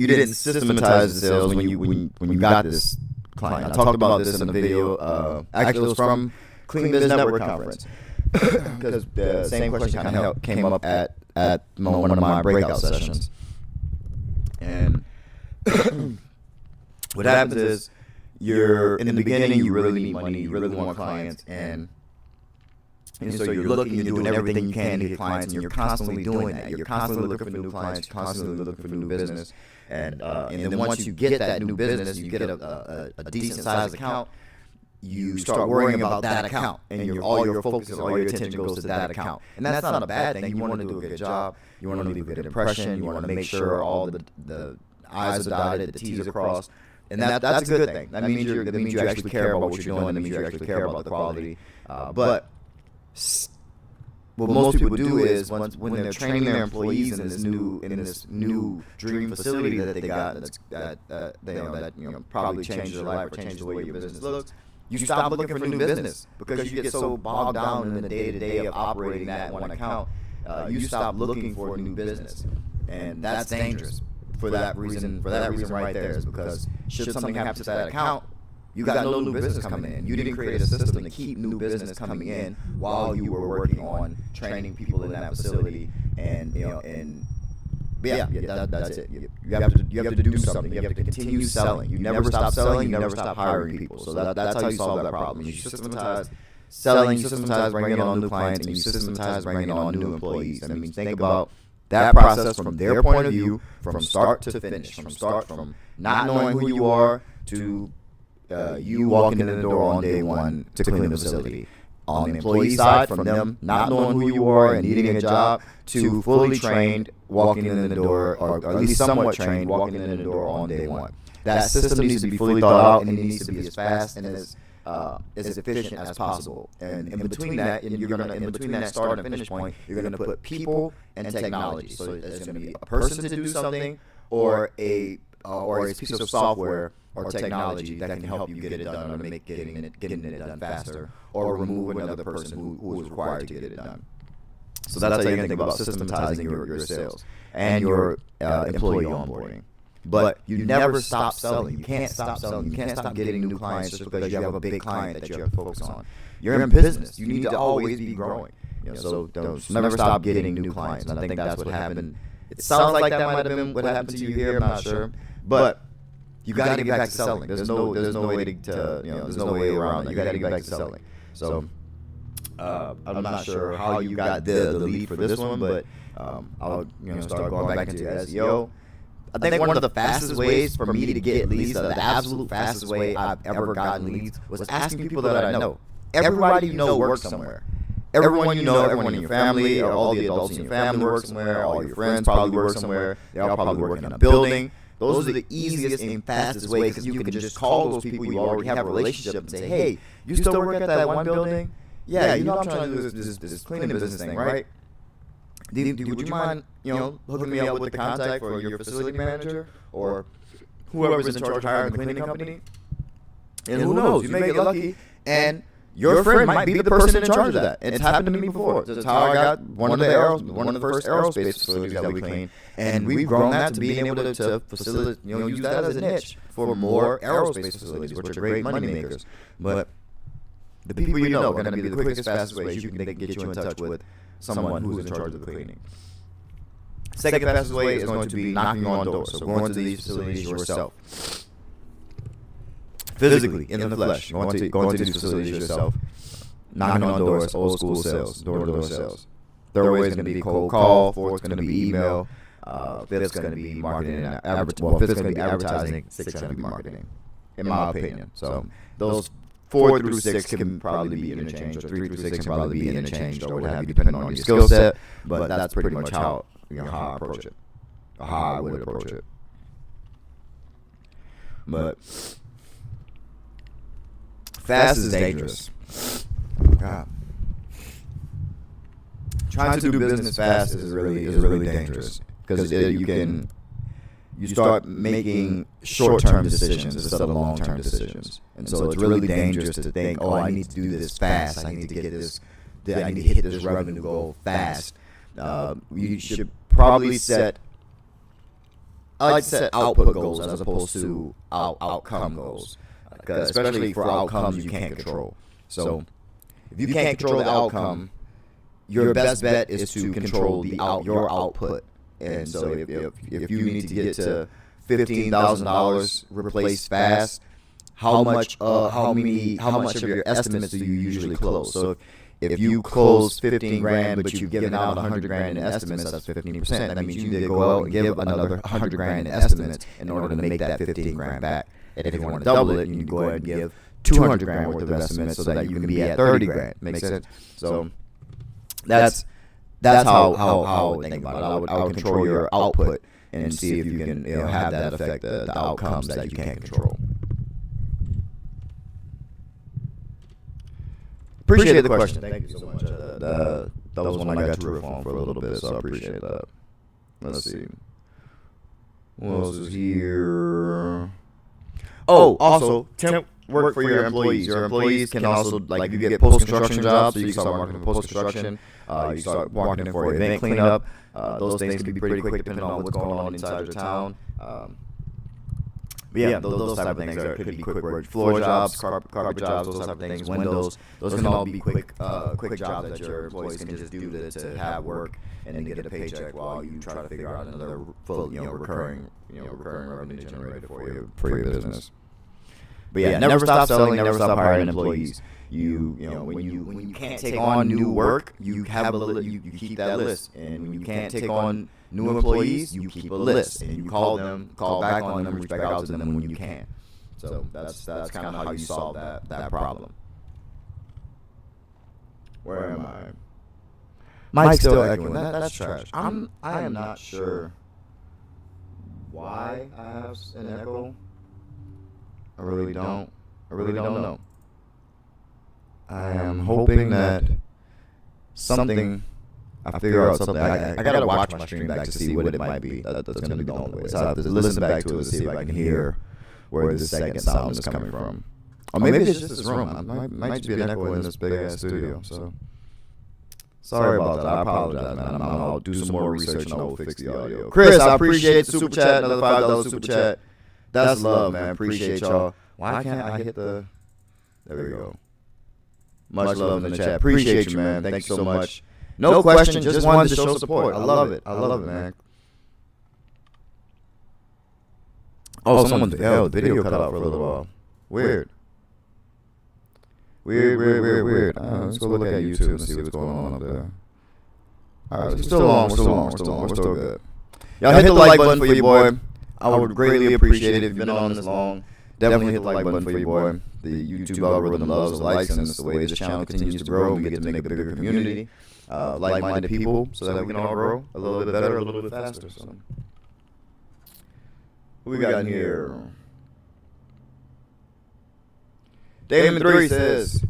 didn't systematize the sales when you got this client. I talked about this in a video. Actually, it was from Clean Biz Network Conference, because the same question kind of came up at one of my breakout sessions. And what happens is, you're in the beginning, you really need money, you really want clients, and so you're looking, you're doing everything you can to get clients, and you're constantly doing that. You're constantly looking for new clients, you're constantly looking for new business, and then once you get that new business, you get a decent sized account, you start worrying about that account, and all your focus, all your attention goes to that account. And that's not a bad thing. You want to do a good job, you want to leave a good impression, you want to make sure all the I's are dotted, the T's are crossed. And that's a good thing. That means you actually care about what you're doing. That means you actually care about the quality. But what most people do is when they're training their employees in this new dream facility that they got that probably changes their life or changes the way your business looks, you stop looking for new business because you get so bogged down in the day-to-day of operating that one account. You stop looking for new business, and that's dangerous. For that reason right there, is because should something happen to that account, you got no new business coming in. You didn't create a system to keep new business coming in while you were working on training people in that facility. And that's it. You have to do something. You have to continue selling. You never stop selling. You never stop hiring people. So that's how you solve that problem. You systematize selling, you systematize bringing on new clients, and you systematize bringing on new employees. I mean, think about that process from their point of view, from start to finish, from not knowing who you are to you walking in the door on day one to clean the facility. On the employee side, from them not knowing who you are and needing a job to fully trained, walking in the door, or at least somewhat trained, walking in the door on day one. That system needs to be fully thought out, and it needs to be as fast and as efficient as possible. And in between that, in between that start and finish point, you're gonna put people and technology. So there's gonna be a person to do something, or a piece of software or technology that can help you get it done, or make getting it done faster, or remove another person who is required to get it done. So that's how you're gonna think about systematizing your sales and your employee onboarding. But you never stop selling. You can't stop selling. You can't stop getting new clients just because you have a big client that you have to focus on. You're in business. You need to always be growing. So don't never stop getting new clients. And I think that's what happened. It sounds like that might have been what happened to you here. I'm not sure, but you got to get back to selling. There's no way there's no way around it. You got to get back to selling. So I'm not sure how you got the lead for this one, but I'll start going back into SEO. I think one of the fastest ways for me to get leads, the absolute fastest way I've ever gotten leads, was asking people that I know. Everybody you know works somewhere. Everyone you know, everyone in your family, or all the adults in your family work somewhere, all your friends probably work somewhere, they all probably work in a building. Those are the easiest and fastest ways, because you can just call those people you already have a relationship and say, hey, you still work at that one building? Yeah, I'm trying to do this cleaning business thing, right? Would you mind, hooking me up with the contact for your facility manager or whoever's in charge of hiring the cleaning company? And who knows, you may get lucky, and your friend might be the person in charge of that. It's happened to me before. That's how I got one of the first aerospace facilities that we cleaned, and we've grown that to being able to facilitate, use that as a niche for more aerospace facilities, which are great money makers. But the people you know are going to be the quickest, fastest ways they can get you in touch with someone who's in charge of the cleaning. Second fastest way is going to be knocking on doors. So going to these facilities yourself. Physically, in the flesh, going to these facilities yourself. Knocking on doors, old school sales, door-to-door sales. Third way is going to be cold call. Fourth is going to be email. Fifth is going to be marketing and fifth is going to be advertising. Sixth is going to be marketing, in my opinion. So those 4 through 6 can probably be interchanged, or 3 through 6 can probably be interchanged, or what have you, depending on your skill set. But that's pretty much how I approach it, or how I would approach it. But fast is dangerous. God. Trying to do business fast is really dangerous, because you start making short-term decisions instead of long-term decisions, and so it's really dangerous to think, oh, I need to do this fast. I need to get this. I need to hit this revenue goal fast. You should probably set. I like to set output goals as opposed to outcome goals, because especially for outcomes you can't control. So if you can't control the outcome, your best bet is to control your output. And so if you need to get to $15,000 replaced fast, how much of your estimates do you usually close? So if you close 15 grand, but you've given out 100 grand in estimates, that's 15%. That means you need to go out and give another 100 grand in estimates in order to make that 15 grand back. And if you want to double it, you need to go ahead and give 200 grand worth of estimates so that you can be at 30 grand. Makes sense? So that's how I would think about it. I would control your output and see if you can have that affect the outcomes that you can't control. Appreciate the question. Thank you so much. That was one I got to riff on for a little bit, so I appreciate that. Let's see. What else is here? Oh, also, temp work for your employees. Your employees can also, like, if you get post-construction jobs, so you start marketing post-construction, you start marketing for event cleanup. Those things can be pretty quick depending on what's going on inside your town. But yeah, those type of things could be quick work. Floor jobs, carpet jobs, those type of things, windows. Those can all be quick jobs that your employees can just do to have work and then get a paycheck while you try to figure out another full, recurring revenue generator for your business. But yeah, never stop selling, never stop hiring employees. When you can't take on new work, you have you keep that list, and when you can't take on new employees, you keep a list, and you call back on them, reach back out to them when you can. So that's kind of how you solve that problem. Where am I? Mike's still echoing. That's trash. I am not sure why I have an echo. I really don't know. I am hoping that I figure out something. I gotta watch my stream back to see what it might be. That's gonna be the only way. So I have to listen back to it to see if I can hear where this second sound is coming from. Or maybe it's just this room. It might just be an echo in this big ass studio. So sorry about that. I apologize, man. I'll do some more research and I will fix the audio. Chris, I appreciate the super chat. Another $5 super chat. That's love, man. Appreciate y'all. Why can't I hit the... There we go. Much love in the chat. Appreciate you, man. Thank you so much. No question. Just wanted to show support. I love it. Man. Oh, the video cut out for a little while. Weird. Let's go look at YouTube and see what's going on up there. Alright, we're still on. We're still good. Y'all hit the like button for your boy. I would greatly appreciate it if you've been on this long. Definitely hit the like button for your boy. The YouTube algorithm loves the likes, and it's the way this channel continues to grow. We get to make a bigger community, like-minded people, so that we can all grow a little bit better, a little bit faster. So, who we got in here? Damon 3 says,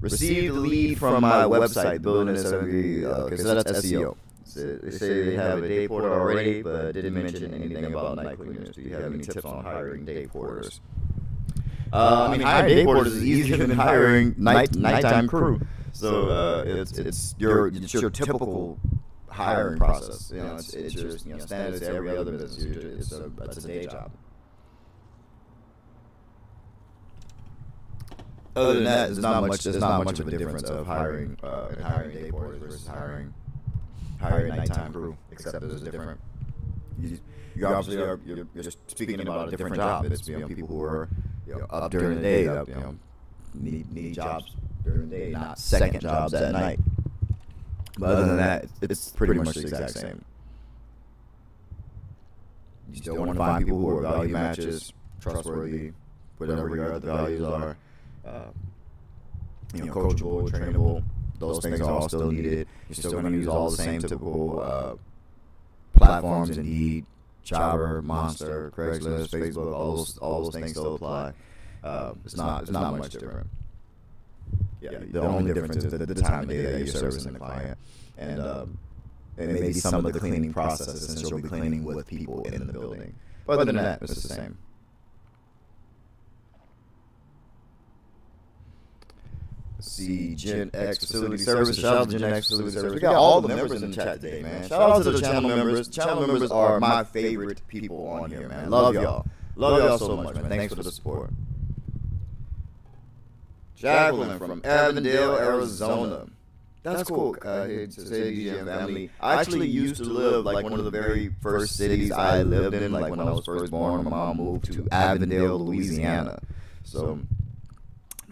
received the lead from my website, building a 7 okay, so that's SEO. They say they have a day porter already, but didn't mention anything about night cleaners. Do you have any tips on hiring day porters? Hiring day porters is easier than hiring nighttime crew. So it's your typical hiring process. It's your standard to every other business. It's a day job. Other than that, there's not much of a difference of hiring day porters versus hiring hire a nighttime crew, except there's a different. You obviously you're just speaking about a different job. It's people who are up during the day, need jobs during the day, not second jobs at night. But other than that, it's pretty much the exact same. You still want to find people who are value matches, trustworthy, whatever your other values are, coachable, trainable. Those things are all still needed. You're still going to use all the same typical platforms, Indeed, Jobber, Monster, Craigslist, Facebook. All those things still apply. It's not much different. Yeah, the only difference is the time of day that you're servicing the client, and maybe some of the cleaning processes, since you'll be cleaning with people in the building. But other than that, it's the same. See, Gen X Facility Service. Shout out to Gen X Facility Service. We got all the members in the chat today, man. Shout out to the channel members. Channel members are my favorite people on here, man. Love y'all. Love y'all so much, man. Thanks for the support. Jacqueline from Avondale, Arizona. That's cool. Hey, DJM family. I actually used to live like one of the very first cities I lived in, like when I was first born. My mom moved to Avondale, Louisiana. So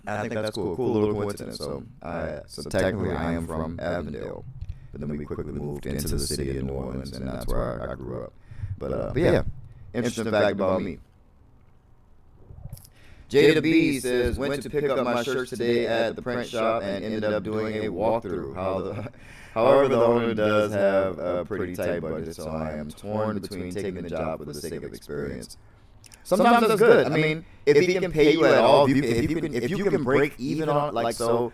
I think that's cool. Cool little coincidence. So technically I am from Avondale, but then we quickly moved into the city of New Orleans, and that's where I grew up. But yeah, interesting fact about me. Jada B says, went to pick up my shirts today at the print shop and ended up doing a walkthrough. However, the owner does have a pretty tight budget, so I am torn between taking the job for the sake of experience. Sometimes that's good. I mean, if he can pay you at all, if you can break even on, like, so.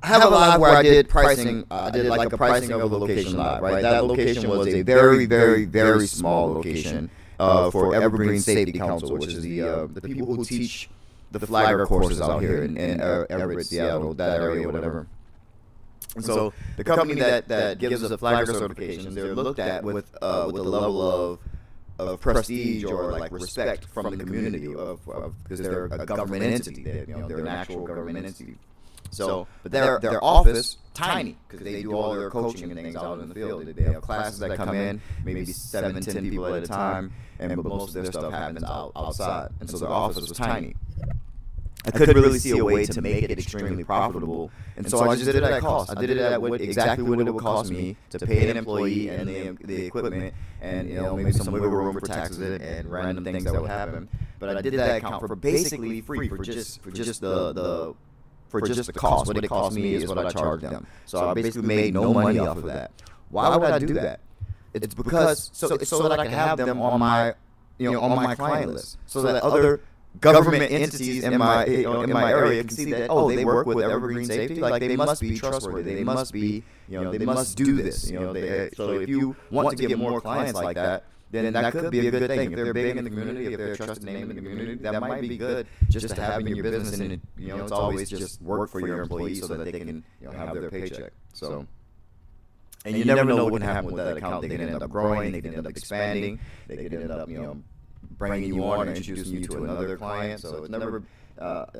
I have a live where I did pricing. I did like a pricing of a location live, right? That location was a very, very, very small location for Evergreen Safety Council, which is the people who teach the flagger courses out here in Everett, Seattle, that area, whatever. And so the company that gives us the flagger certifications, they're looked at with a level of prestige or like respect from the community because they're a government entity. They're an actual government entity. So, but their office tiny because they do all their coaching and things out in the field. They have classes that come in, maybe 7, 10 people at a time, but most of their stuff happens outside. And so their office was tiny. I couldn't really see a way to make it extremely profitable, and so I just did it at cost. I did it at exactly what it would cost me to pay an employee and the equipment, and maybe some wiggle room for taxes and random things that would happen. But I did that account for basically free for just the cost. What it cost me is what I charged them. So I basically made no money off of that. Why would I do that? It's because so that I can have them on my client list, so that other government entities in my area can see that they work with Evergreen Safety, like they must be trustworthy. They must be they must do this. So if you want to get more clients like that, then that could be a good thing. If they're big in the community, if they're a trusted name in the community, that might be good just to have in your business. And it's always just work for your employees so that they can have their paycheck. So, and you never know what can happen with that account. They can end up growing. They can end up expanding. They can end up bringing you on or introducing you to another client. So it's never. Not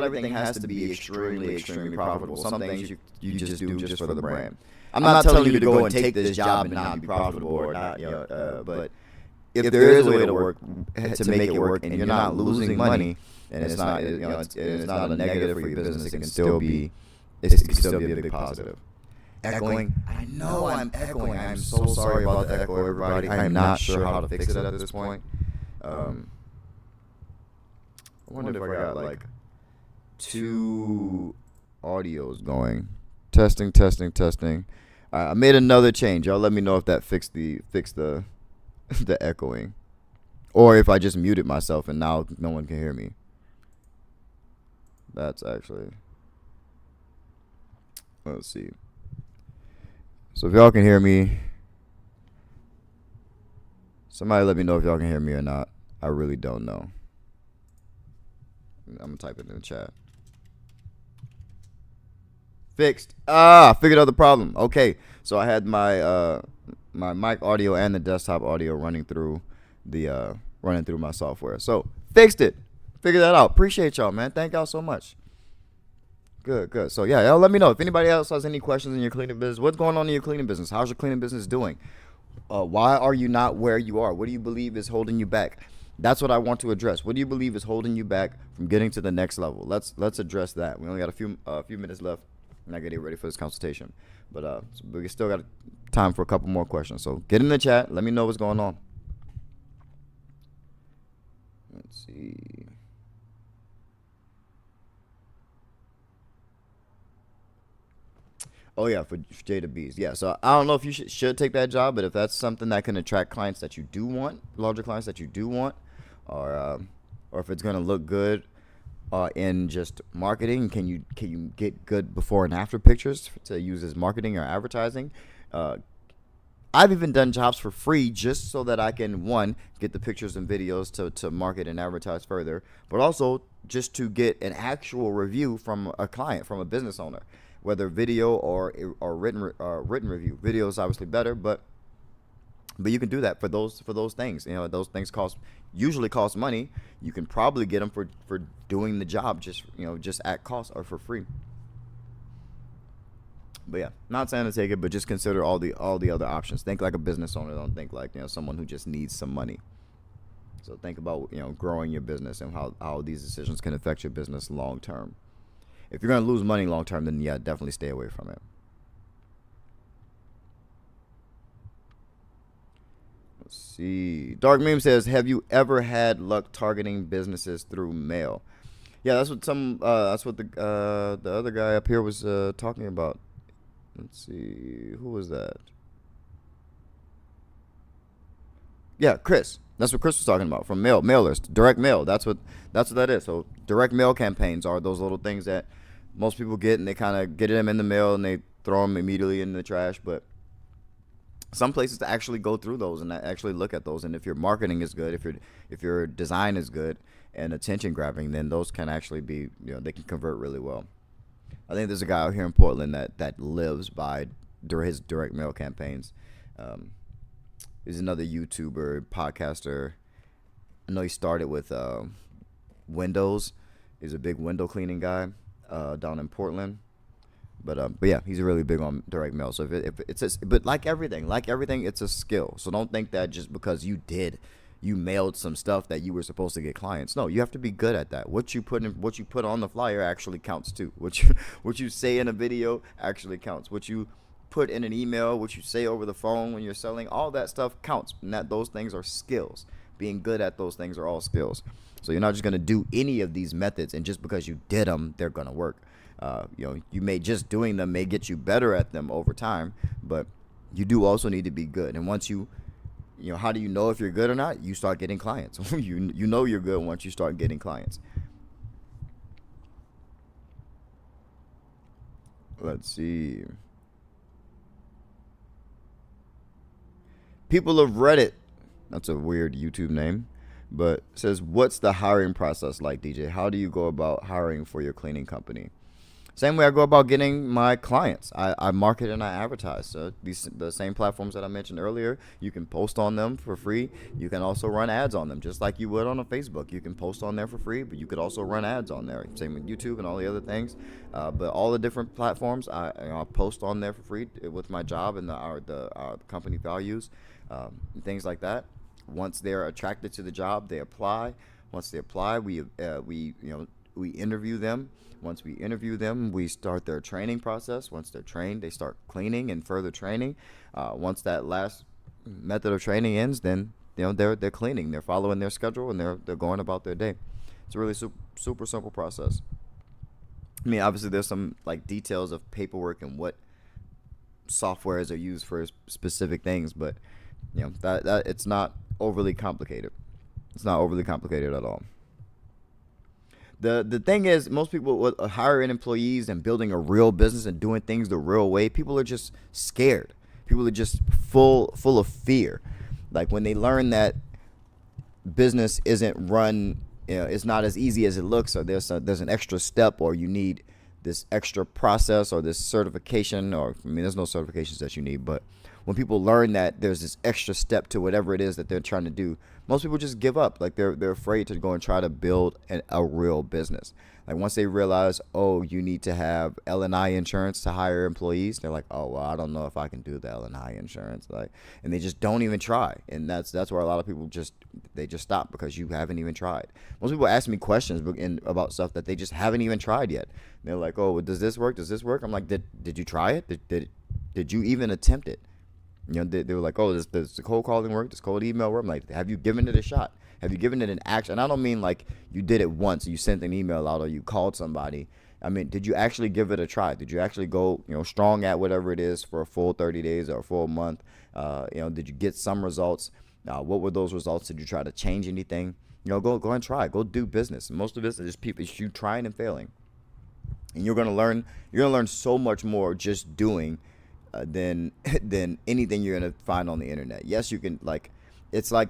everything has to be extremely profitable. Some things you just do just for the brand. I'm not telling you to go and take this job and not be profitable or not, but if there is a way to work to make it work and you're not losing money and it's not it's not a negative for your business, it can still be a big positive. Echoing. I know I'm echoing. I'm so sorry about the echo, everybody. I am not sure how to fix it at this point. I wonder if I got like 2 audios going. Testing. I made another change. Y'all let me know if that fixed the the echoing, or if I just muted myself and now no one can hear me. That's actually. Let's see. So if y'all can hear me, somebody let me know if y'all can hear me or not. I really don't know. I'm gonna type it in the chat. Fixed. I figured out the problem. Okay, so I had my my mic audio and the desktop audio running through my software. So fixed it. Figured that out. Appreciate y'all, man. Thank y'all so much. Good. So yeah, let me know if anybody else has any questions in your cleaning business. What's going on in your cleaning business? How's your cleaning business doing? Why are you not where you are? What do you believe is holding you back? That's what I want to address. What do you believe is holding you back from getting to the next level? Let's address that. We only got a few minutes left, and I get ready for this consultation. But so we still got time for a couple more questions. So get in the chat. Let me know what's going on. Let's see. Oh yeah, for Jada Bees. Yeah, so I don't know if you should take that job, but if that's something that can attract clients that you do want, larger clients that you do want, or if it's gonna look good in just marketing, can you get good before and after pictures to use as marketing or advertising? I've even done jobs for free just so that I can, one, get the pictures and videos to market and advertise further, but also just to get an actual review from a client, from a business owner, whether video or written review. Video is obviously better, but you can do that for those things. You know, those things usually cost money. You can probably get them for doing the job just at cost or for free. But yeah, not saying to take it, but just consider all the other options. Think like a business owner. Don't think like someone who just needs some money. So think about growing your business and how these decisions can affect your business long term. If you're going to lose money long term, then yeah, definitely stay away from it. Let's see. Dark Meme says, have you ever had luck targeting businesses through mail? Yeah, that's what the other guy up here was talking about. Let's see. Who was that? Yeah, Chris. That's what Chris was talking about, from mailers, direct mail. That's what that is. So direct mail campaigns are those little things that most people get, and they kind of get them in the mail and they throw them immediately in the trash. But some places to actually go through those and actually look at those. And if your marketing is good, if your design is good and attention grabbing, then those can actually be, they can convert really well. I think there's a guy out here in Portland that lives by his direct mail campaigns. He's another YouTuber, podcaster. I know he started with windows. He's a big window cleaning guy down in Portland. But yeah, he's really big on direct mail. So but like everything, it's a skill. So don't think that just because you mailed some stuff that you were supposed to get clients. No, you have to be good at that. What you put on the flyer actually counts too. What you say in a video actually counts. What you put in an email, what you say over the phone when you're selling, all that stuff counts. And those things are skills. Being good at those things are all skills. So you're not just going to do any of these methods and just because you did them, they're going to work. You may just doing them may get you better at them over time, but you do also need to be good. And once how do you know if you're good or not? You start getting clients. you know you're good once you start getting clients. Let's see. People of Reddit, that's a weird YouTube name, but says, what's the hiring process like, DJ? How do you go about hiring for your cleaning company? Same way I go about getting my clients. I market and I advertise. So the same platforms that I mentioned earlier, you can post on them for free. You can also run ads on them, just like you would on a Facebook. You can post on there for free, but you could also run ads on there. Same with YouTube and all the other things. But all the different platforms, I post on there for free with my job and the company values, and things like that. Once they're attracted to the job, they apply. Once they apply, we interview them. Once we interview them, we start their training process. Once they're trained, they start cleaning and further training. Once that last method of training ends, then they're cleaning. They're following their schedule and they're going about their day. It's a really super simple process. I mean, obviously there's some like details of paperwork and what softwares are used for specific things, but that it's not overly complicated. It's not overly complicated at all. The thing is, most people hiring employees and building a real business and doing things the real way, people are just scared. People are just full of fear. Like when they learn that business isn't run, it's not as easy as it looks, or there's an extra step, or you need this extra process or this certification, or there's no certifications that you need, but when people learn that there's this extra step to whatever it is that they're trying to do, most people just give up. Like they're afraid to go and try to build a real business. Like once they realize, oh, you need to have L&I insurance to hire employees, they're like, oh, well, I don't know if I can do the L&I insurance. Like, and they just don't even try. And that's where a lot of people just stop, because you haven't even tried. Most people ask me questions about stuff that they just haven't even tried yet. They're like, oh, does this work? Does this work? I'm like, did you try it? Did you even attempt it? You know, they were like, oh, does the cold calling work? Does cold email work? I'm like, have you given it a shot? Have you given it an action? And I don't mean like you did it once, you sent an email out or you called somebody. I mean, did you actually give it a try? Did you actually go, strong at whatever it is for a full 30 days or a full month? Did you get some results? What were those results? Did you try to change anything? Go and try. Go do business. Most of this is just people. It's you trying and failing, and you're gonna learn so much more just doing than anything you're gonna find on the internet. Yes, you can it's like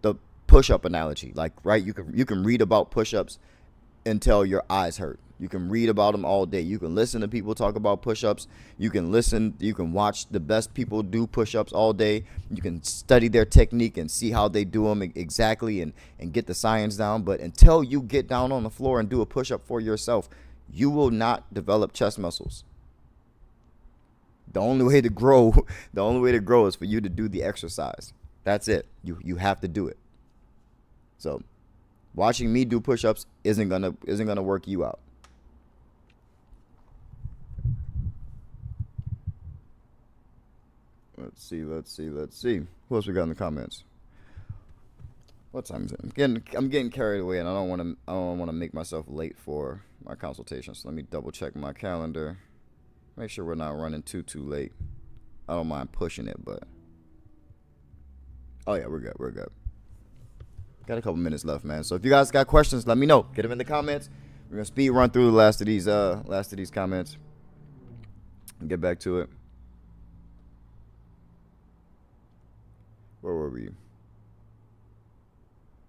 the push-up analogy. Like, right, you can read about push-ups until your eyes hurt. You can read about them all day. You can listen to people talk about push-ups. You can watch the best people do push-ups all day. You can study their technique and see how they do them exactly and get the science down. But until you get down on the floor and do a push-up for yourself, you will not develop chest muscles. The only way to grow is for you to do the exercise. That's it. You have to do it. So, watching me do push-ups isn't gonna work you out. Let's see. Who else we got in the comments? What time is it? I'm getting carried away, and I don't want to make myself late for my consultation. So let me double check my calendar. Make sure we're not running too late. I don't mind pushing it, but oh yeah, we're good. Got a couple minutes left, man. So if you guys got questions, let me know. Get them in the comments. We're gonna speed run through the last of these comments and get back to it. Where were we?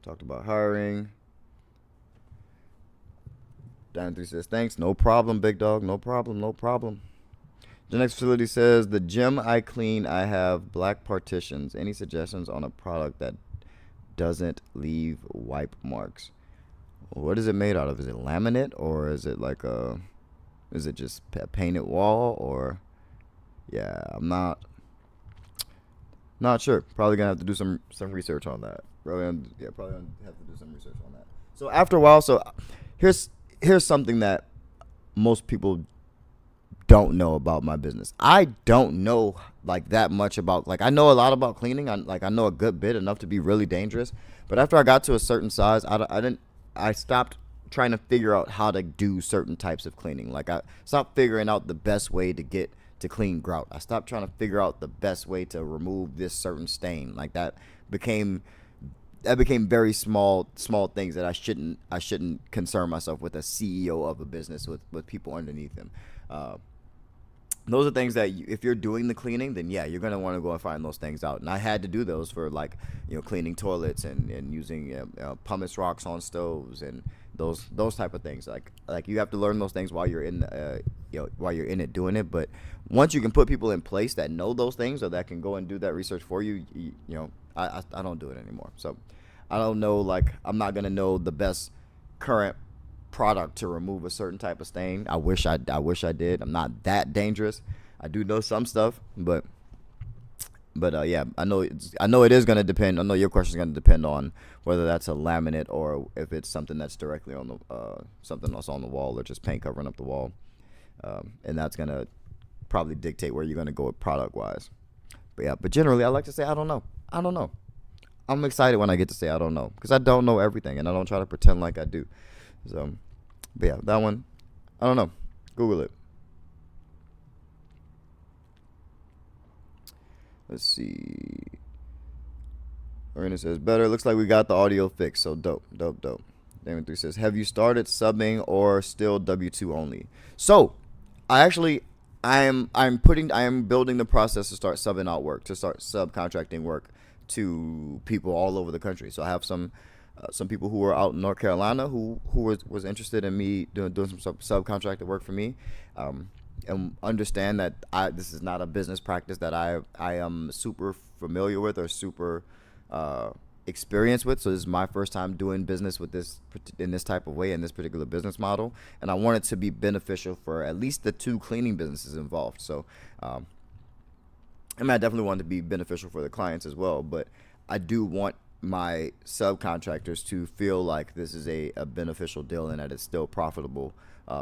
Talked about hiring. Diamond3 says, thanks. No problem, big dog. No problem. The next facility says, the gym I clean, I have black partitions. Any suggestions on a product that doesn't leave wipe marks? What is it made out of? Is it laminate, or is it is it just a painted wall? Or yeah, I'm not sure. Probably gonna have to do some research on that. Probably gonna have to do some research on that. So after a while, here's something that most people don't know about my business. I don't know that much about, I know a lot about cleaning. I know a good bit, enough to be really dangerous. But after I got to a certain size, I stopped trying to figure out how to do certain types of cleaning. I stopped figuring out the best way to clean grout. I stopped trying to figure out the best way to remove this certain stain. That became very small things that I shouldn't concern myself with a CEO of a business with people underneath him. Those are things that if you're doing the cleaning, then yeah, you're gonna want to go and find those things out. And I had to do those for cleaning toilets and using pumice rocks on stoves and those type of things. Like you have to learn those things while you're in it doing it. But once you can put people in place that know those things or that can go and do that research for you, I don't do it anymore. So I don't know. I'm not gonna know the best current product to remove a certain type of stain. I wish I did. I'm not that dangerous. I do know some stuff, but yeah, I know it is going to depend. I know your question is going to depend on whether that's a laminate or if it's something that's directly on the something that's on the wall or just paint covering up the wall, and that's going to probably dictate where you're going to go with product wise. But yeah, but generally I like to say I don't know. I'm excited when I get to say I don't know, because I don't know everything and I don't try to pretend like I do. So, but yeah, that one, I don't know. Google it. Let's see. Arena says, better. Looks like we got the audio fixed. So dope. Damon3 says, have you started subbing or still W2 only? So, I am building the process to start subbing out work, to start subcontracting work to people all over the country. So I have some people who are out in North Carolina who was interested in me doing some subcontracted work for me. and understand that this is not a business practice that I am super familiar with or super experienced with. So this is my first time doing business with this in this type of way, in this particular business model, and I want it to be beneficial for at least the two cleaning businesses involved. So I mean, I definitely want it to be beneficial for the clients as well, but I do want my subcontractors to feel like this is a beneficial deal and that it's still profitable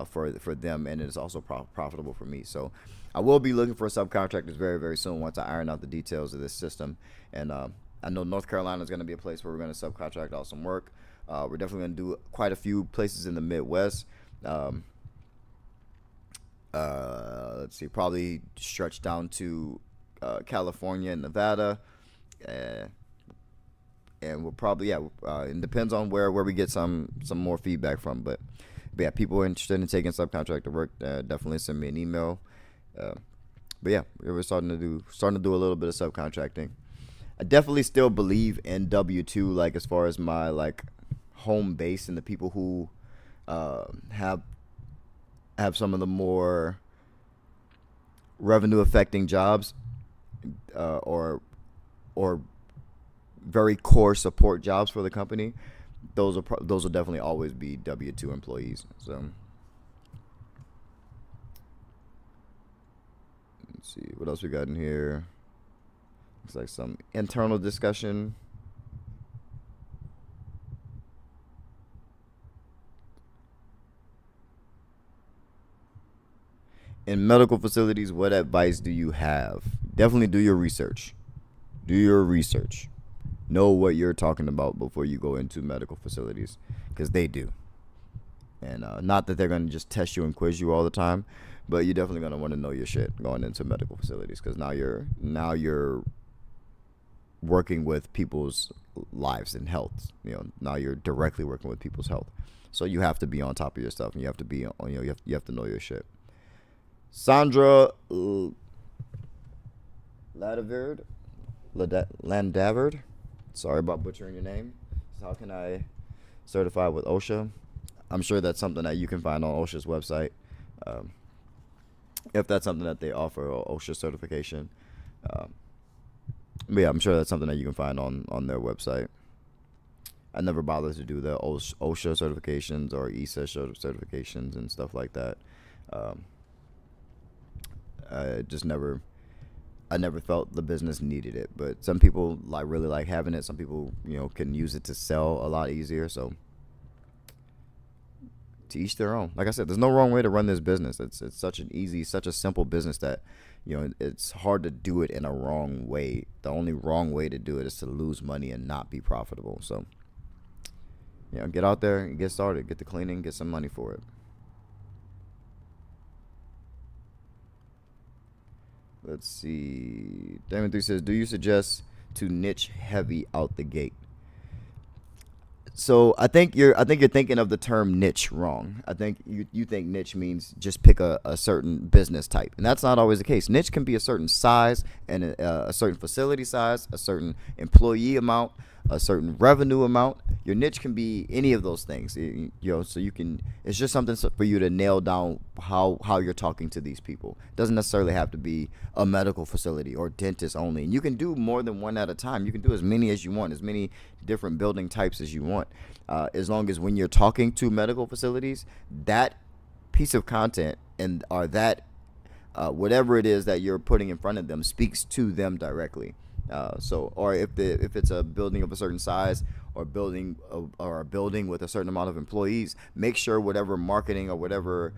for them, and it's also profitable for me. So I will be looking for subcontractors very, very soon once I iron out the details of this system. And I know North Carolina is going to be a place where we're going to subcontract out some work. We're definitely going to do quite a few places in the Midwest. Let's see, probably stretch down to California and Nevada. And we'll probably, it depends on where we get some more feedback from. But yeah, people are interested in taking subcontractor work, definitely send me an email. But yeah, we're starting to do a little bit of subcontracting. I definitely still believe in W-2, like as far as my like home base and the people who have some of the more revenue affecting jobs or very core support jobs for the company. Those will definitely always be W-2 employees. So let's see what else we got in here. Looks like some internal discussion. In medical facilities, what advice do you have? Definitely do your research. Do your research. Know what you're talking about before you go into medical facilities, because they do. And not that they're going to just test you and quiz you all the time, but you're definitely going to want to know your shit going into medical facilities, because now you're working with people's lives and health. Now you're directly working with people's health, so you have to be on top of your stuff, and you have to be you have to know your shit. Sandra Landaverd, sorry about butchering your name. How can I certify with OSHA? I'm sure that's something that you can find on OSHA's website, if that's something that they offer, OSHA certification. But yeah, I'm sure that's something that you can find on their website. I never bothered to do the OSHA certifications or ESA certifications and stuff like that. I never felt the business needed it, but some people really like having it. Some people, can use it to sell a lot easier. So to each their own. Like I said, there's no wrong way to run this business. It's such a simple business that, it's hard to do it in a wrong way. The only wrong way to do it is to lose money and not be profitable. So, get out there and get started. Get the cleaning, get some money for it. Let's see. Damon 3 says, do you suggest to niche heavy out the gate? So I think you're thinking of the term niche wrong. I think you think niche means just pick a certain business type, and that's not always the case. Niche can be a certain size and a certain facility size, a certain employee amount, a certain revenue amount. Your niche can be any of those things. So you can. It's just something for you to nail down how you're talking to these people. It doesn't necessarily have to be a medical facility or dentist only. And you can do more than one at a time. You can do as many as you want, as many different building types as you want, as long as when you're talking to medical facilities, that piece of content or that whatever it is that you're putting in front of them speaks to them directly. Or if it's a building of a certain size or a building with a certain amount of employees, make sure whatever marketing or whatever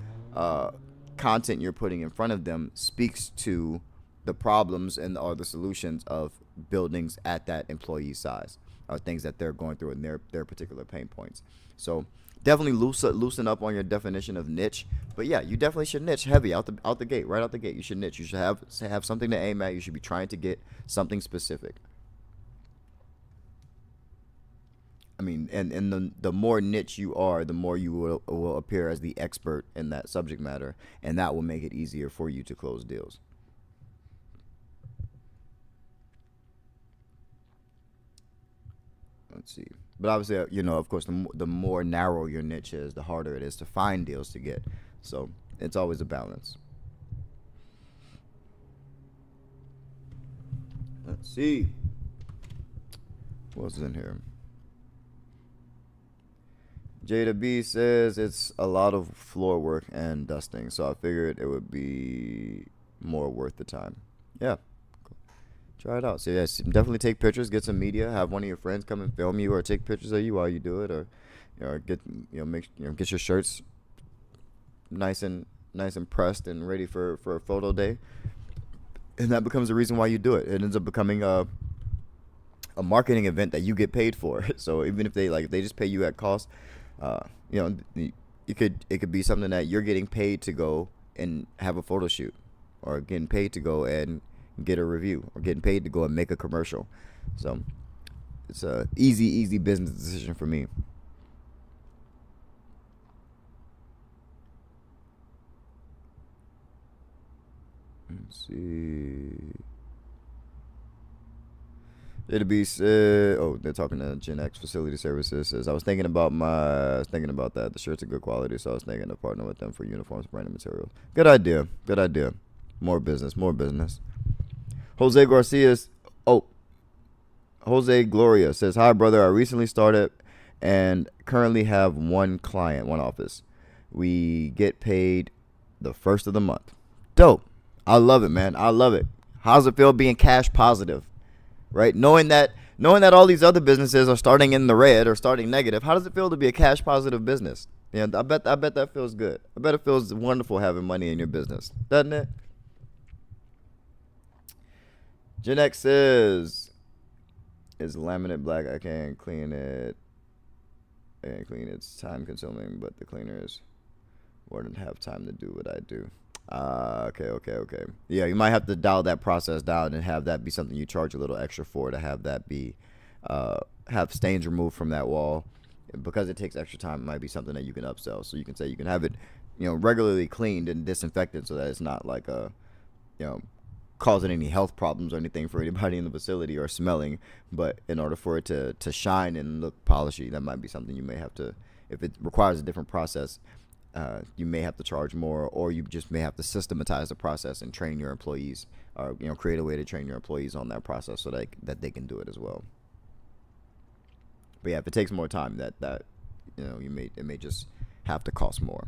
content you're putting in front of them speaks to the problems or the solutions of buildings at that employee size, or things that they're going through in their particular pain points. So definitely loosen up on your definition of niche. But yeah, you definitely should niche heavy out the gate. Right out the gate, you should niche. You should have something to aim at. You should be trying to get something specific. I mean, and the more niche you are, the more you will appear as the expert in that subject matter, and that will make it easier for you to close deals. Let's see. But obviously, of course, the more narrow your niche is, the harder it is to find deals to get. So it's always a balance. Let's see. What's in here? Jada B says it's a lot of floor work and dusting, so I figured it would be more worth the time. Yeah, try it out. So yes, definitely take pictures, get some media, have one of your friends come and film you or take pictures of you while you do it, or get get your shirts nice and pressed and ready for a photo day, and that becomes the reason why you do it. It ends up becoming a marketing event that you get paid for. So even if they just pay you at cost, it could be something that you're getting paid to go and have a photo shoot, or getting paid to go and get a review, or getting paid to go and make a commercial. So it's a easy business decision for me. Let's see. It'll be they're talking to Gen X Facility Services. Says I was thinking about that. The shirts are good quality, so I was thinking to partner with them for uniforms, branded materials. Good idea. More business. Jose Gloria says, hi brother, I recently started and currently have one client, one office. We get paid the first of the month. Dope. I love it, man. I love it. How's it feel being cash positive? Right? Knowing that all these other businesses are starting in the red or starting negative, how does it feel to be a cash positive business? Yeah, I bet that feels good. I bet it feels wonderful having money in your business, doesn't it? Gen X says, "Is laminate black? I can't clean it. It's time consuming, but the cleaners wouldn't have time to do what I do." Okay. Yeah, you might have to dial that process down and have that be something you charge a little extra for, to have that be have stains removed from that wall. Because it takes extra time, it might be something that you can upsell. So you can say you can have it, regularly cleaned and disinfected, so that it's not like causing any health problems or anything for anybody in the facility, or smelling. But in order for it to shine and look polishy, that might be something you may have to, if it requires a different process, you may have to charge more, or you just may have to systematize the process and train your employees, or create a way to train your employees on that process so that they can do it as well. But yeah, if it takes more time, it may just have to cost more.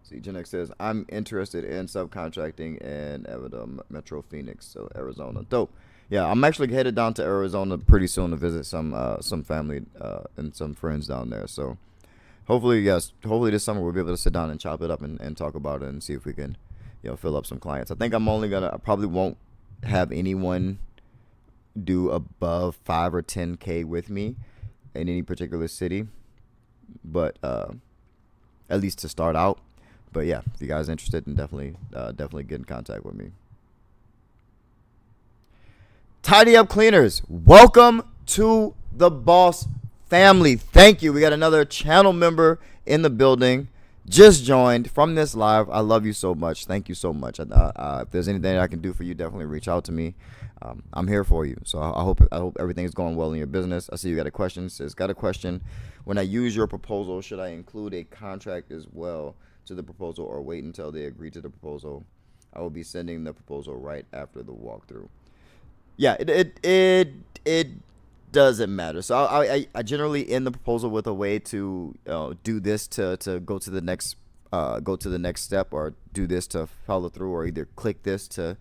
See, Gen X says, I'm interested in subcontracting in Evita, Metro Phoenix, so Arizona. Dope. Yeah, I'm actually headed down to Arizona pretty soon to visit some family and some friends down there. So hopefully this summer we'll be able to sit down and chop it up and talk about it and see if we can, fill up some clients. I think I probably won't have anyone do above 5 or 10K with me in any particular city, but at least to start out. But yeah, if you guys are interested, then definitely get in contact with me. Tidy Up Cleaners, welcome to the Boss family. Thank you. We got another channel member in the building, just joined from this live. I love you so much. Thank you so much. If there's anything I can do for you, definitely reach out to me. I'm here for you. So I hope everything is going well in your business. I see you got a question. Says, got a question. When I use your proposal, should I include a contract as well to the proposal, or wait until they agree to the proposal? I will be sending the proposal right after the walkthrough. Yeah, it doesn't matter. So I generally end the proposal with a way to do this to go to the next step, or do this to follow through, or either click this to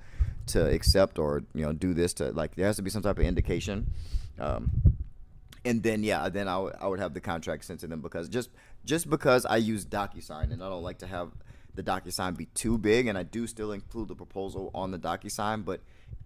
accept, or do this to, like, there has to be some type of indication. And then I would have the contract sent to them, because just because I use DocuSign, and I don't like to have the DocuSign be too big, and I do still include the proposal on the DocuSign, but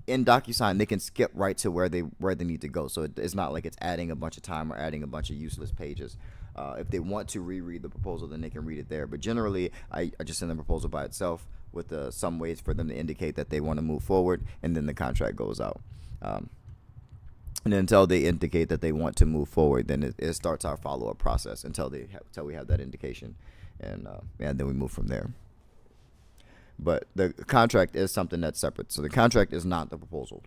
in DocuSign they can skip right to where they need to go. So it's not like it's adding a bunch of time or adding a bunch of useless pages. If they want to reread the proposal, then they can read it there. But generally, I just send the proposal by itself with some ways for them to indicate that they want to move forward, and then the contract goes out. And until they indicate that they want to move forward, then it starts our follow-up process until we have that indication, and then we move from there. But the contract is something that's separate. So the contract is not the proposal.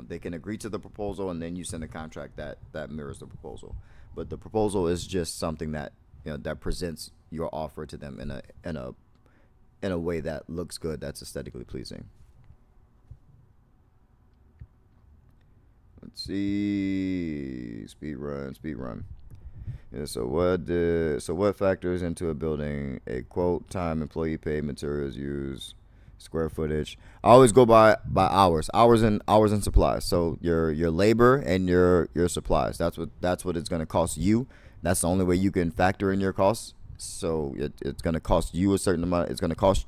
They can agree to the proposal, and then you send a contract that mirrors the proposal. But the proposal is just something that that presents your offer to them in in a way that looks good, that's aesthetically pleasing. Let's see. Speed run. Yeah, so what factors into a building? A quote, time, employee pay, materials used, square footage. I always go by hours and supplies. So your labor and your supplies. That's what it's going to cost you. That's the only way you can factor in your costs. So it's going to cost you a certain amount. It's going to cost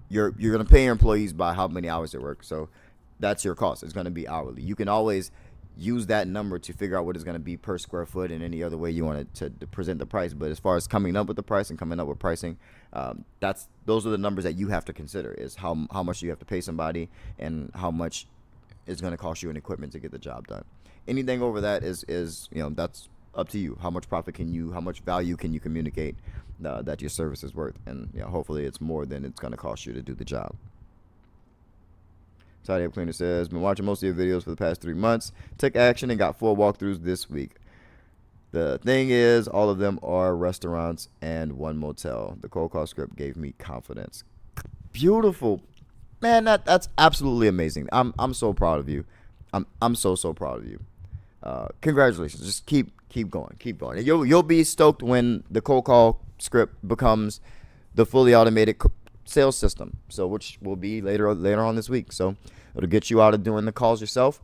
you're going to pay your employees by how many hours they work. So that's your cost. It's going to be hourly. You can always use that number to figure out what it's going to be per square foot and any other way you want to present the price. But as far as coming up with the price and coming up with pricing, those are the numbers that you have to consider, is how much you have to pay somebody and how much it's going to cost you in equipment to get the job done. Anything over that is that's up to you. How much profit how much value can you communicate that your service is worth? And hopefully it's more than it's going to cost you to do the job. Tidy Up Cleaner says, been watching most of your videos for the past 3 months. Took action and got 4 walkthroughs this week. The thing is, all of them are restaurants and 1 motel. The cold call script gave me confidence. Beautiful. Man, that's absolutely amazing. I'm so proud of you. I'm so proud of you. Congratulations. Just keep going. Keep going. You'll be stoked when the cold call script becomes the fully automated sales system, so which will be later on this week. So it'll get you out of doing the calls yourself,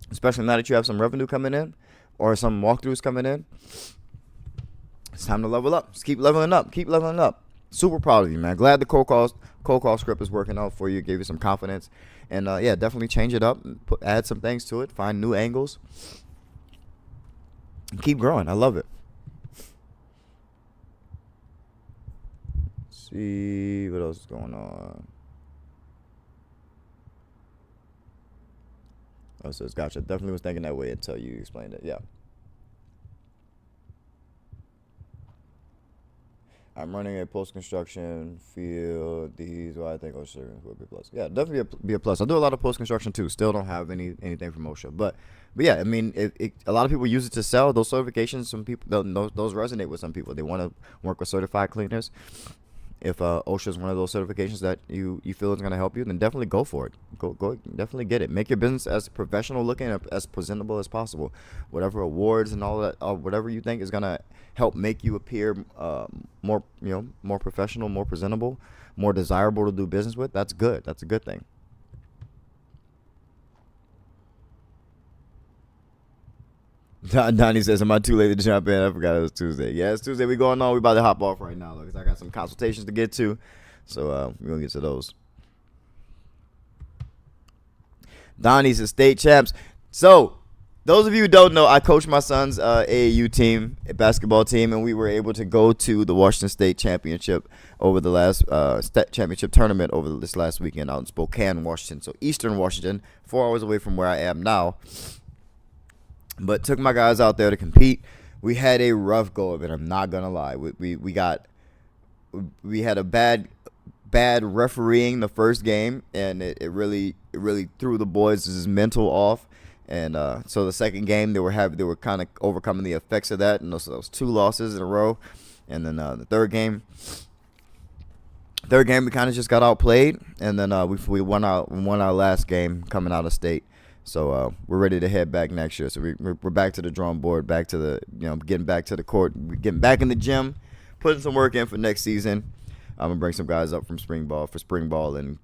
especially now that you have some revenue coming in or some walkthroughs coming in. It's time to level up. Just keep leveling up. Super proud of you, man. Glad the cold call script is working out for you. Gave you some confidence, and definitely change it up, add some things to it, find new angles, and keep growing. I love it. See what else is going on. Oh, so it's gotcha. Definitely was thinking that way until you explained it. Yeah. I'm running a post-construction field. These, I think OSHA will be a plus. Yeah, definitely be a plus. I do a lot of post-construction too. Still don't have anything from OSHA, but yeah, I mean, a lot of people use it to sell those certifications. Some people, those resonate with some people. They want to work with certified cleaners. If OSHA is one of those certifications that you feel is going to help you, then definitely go for it. Go, definitely get it. Make your business as professional looking, as presentable as possible. Whatever awards and all that, whatever you think is going to help make you appear more professional, more presentable, more desirable to do business with. That's good. That's a good thing. Donnie says, am I too late to jump in? I forgot it was Tuesday. Yeah, it's Tuesday. We going on. We about to hop off right now, because I got some consultations to get to. So we're going to get to those. Donnie says, state champs. So those of you who don't know, I coach my son's AAU team, a basketball team, and we were able to go to the Washington State Championship over the last championship tournament over this last weekend out in Spokane, Washington. So Eastern Washington, 4 hours away from where I am now. But took my guys out there to compete. We had a rough go of it. I'm not gonna lie. We had a bad refereeing the first game, and it really threw the boys' mental off. And so the second game they were kind of overcoming the effects of that, and those 2 losses in a row. And then the third game we kind of just got outplayed, and then we won our last game coming out of state. So we're ready to head back next year. So we're back to the drawing board, back to the getting back to the court, getting back in the gym, putting some work in for next season. I'm gonna bring some guys up from spring ball, and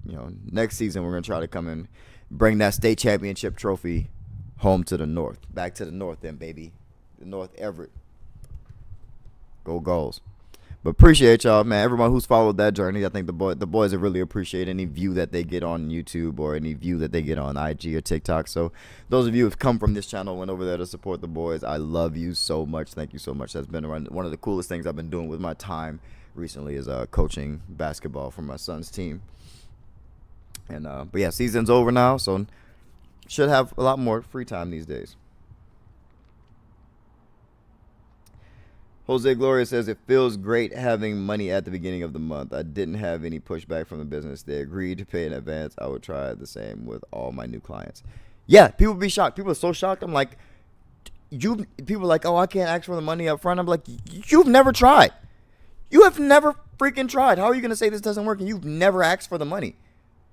next season we're gonna try to come and bring that state championship trophy home to the north, back to the north, then baby, the North Everett. Go Goals. But appreciate y'all, man. Everyone who's followed that journey. I think the boys have really appreciate any view that they get on YouTube or any view that they get on IG or TikTok. So those of you who have come from this channel, went over there to support the boys, I love you so much. Thank you so much. That's been one of the coolest things I've been doing with my time recently is coaching basketball for my son's team. And but yeah, season's over now, so should have a lot more free time these days. Jose Gloria says, it feels great having money at the beginning of the month. I didn't have any pushback from the business. They agreed to pay in advance. I would try the same with all my new clients. Yeah, people be shocked. People are so shocked. I'm like, people are like, oh, I can't ask for the money up front. I'm like, you've never tried. You have never freaking tried. How are you going to say this doesn't work and you've never asked for the money?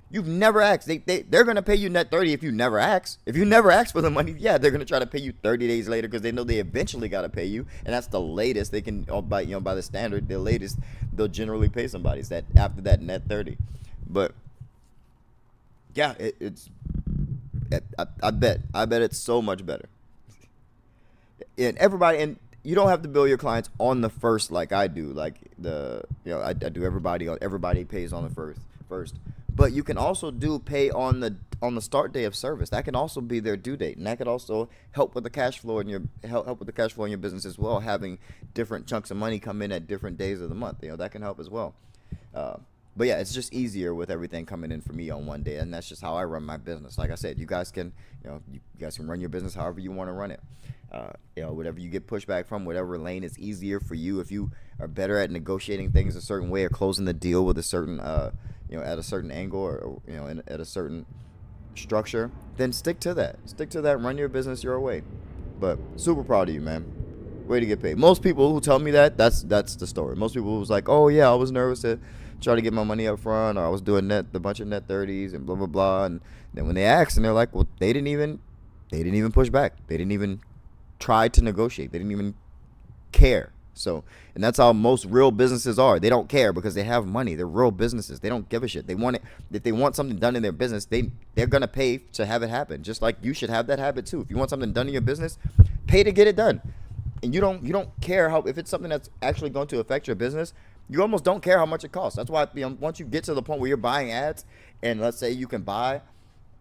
You've never asked. They're going to pay you net 30 if you never ask. If you never ask for the money, yeah, they're going to try to pay you 30 days later because they know they eventually got to pay you. And that's the latest they can, by the standard, the latest they'll generally pay somebody is that after that net 30. But yeah, I bet it's so much better. And you don't have to bill your clients on the first like I do. Like I do everybody pays on the first. But you can also pay on the start day of service. That can also be their due date, and that could also help with the cash flow in your business as well. Having different chunks of money come in at different days of the month, that can help as well. But yeah, it's just easier with everything coming in for me on one day, and that's just how I run my business. Like I said, you guys can run your business however you want to run it. Whatever you get pushback from, whatever lane is easier for you. If you are better at negotiating things a certain way or closing the deal with a certain at a certain angle or at a certain structure, then stick to that. Run your business your way. But super proud of you, man. Way to get paid. Most people who tell me that's the story. Most people who's like, oh yeah, I was nervous to try to get my money up front, or I was doing a bunch of net 30s and blah blah blah. And then when they ask, and they're like, well, they didn't even push back. They didn't even try to negotiate. They didn't even care. So, and that's how most real businesses are. They don't care because they have money. They're real businesses. They don't give a shit. They want it. If they want something done in their business, they're gonna pay to have it happen. Just like you should have that habit too. If you want something done in your business, pay to get it done. And you don't care if it's something that's actually going to affect your business. You almost don't care how much it costs. That's why once you get to the point where you're buying ads, and let's say you can buy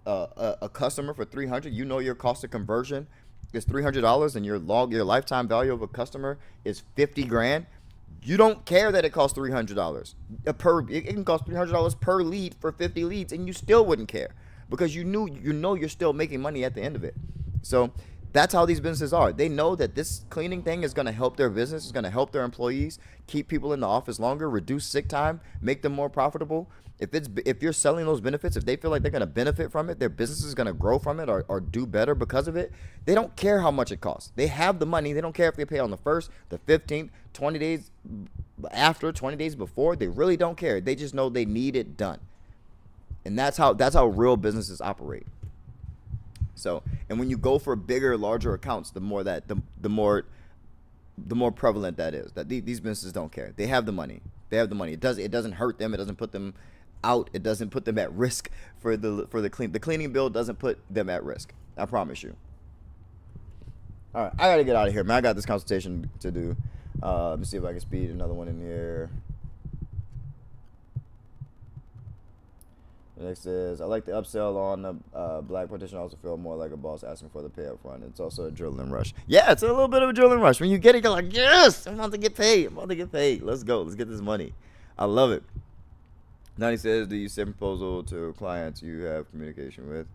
a customer for $300, your cost of conversion is $300, and your lifetime value of a customer is $50,000. You don't care that it costs $300 it can cost $300 per lead for 50 leads, and you still wouldn't care because you're still making money at the end of it. So that's how these businesses are. They know that this cleaning thing is going to help their business, is going to help their employees, keep people in the office longer, reduce sick time, make them more profitable. If you're selling those benefits, if they feel like they're going to benefit from it, their business is going to grow from it or do better because of it, they don't care how much it costs. They have the money. They don't care if they pay on the 1st, the 15th, 20 days after, 20 days before. They really don't care. They just know they need it done. And that's how real businesses operate. So, and when you go for bigger, larger accounts, the more prevalent that is. That these businesses don't care. They have the money. It doesn't hurt them. It doesn't put them out. It doesn't put them at risk for the clean. The cleaning bill doesn't put them at risk. I promise you. All right, I gotta get out of here, man. I got this consultation to do. Let me see if I can speed another one in here. The next is, I like the upsell on the black partition. I also feel more like a boss asking for the pay up front. It's also a adrenaline rush. Yeah, it's a little bit of a adrenaline rush. When you get it, you're like, yes, I'm about to get paid. Let's go. Let's get this money. I love it. Now he says, do you send proposal to clients you have communication with?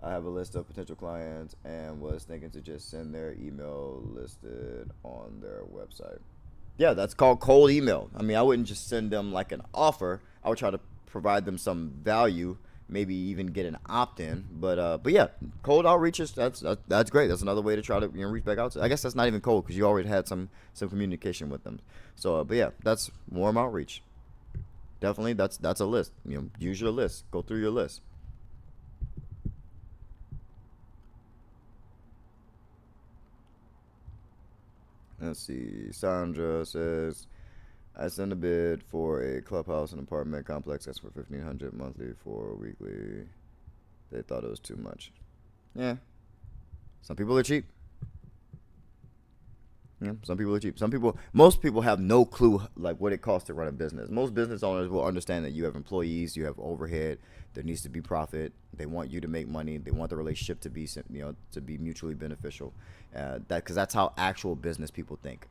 I have a list of potential clients and was thinking to just send their email listed on their website. Yeah, that's called cold email. I mean, I wouldn't just send them like an offer. I would try to provide them some value, maybe even get an opt-in. But yeah, cold outreaches, that's great. That's another way to try to reach back out to. I guess that's not even cold because you already had some communication with them. So, but yeah, that's warm outreach. Definitely, that's a list. Use your list. Go through your list. Let's see. Sandra says, I sent a bid for a clubhouse and apartment complex that's for $1,500 monthly for weekly. They thought it was too much. Yeah. Some people are cheap. Yeah, some people are cheap. Most people have no clue like what it costs to run a business. Most business owners will understand that you have employees, you have overhead, there needs to be profit. They want you to make money. They want the relationship to be, to be mutually beneficial. Because that's how actual business people think.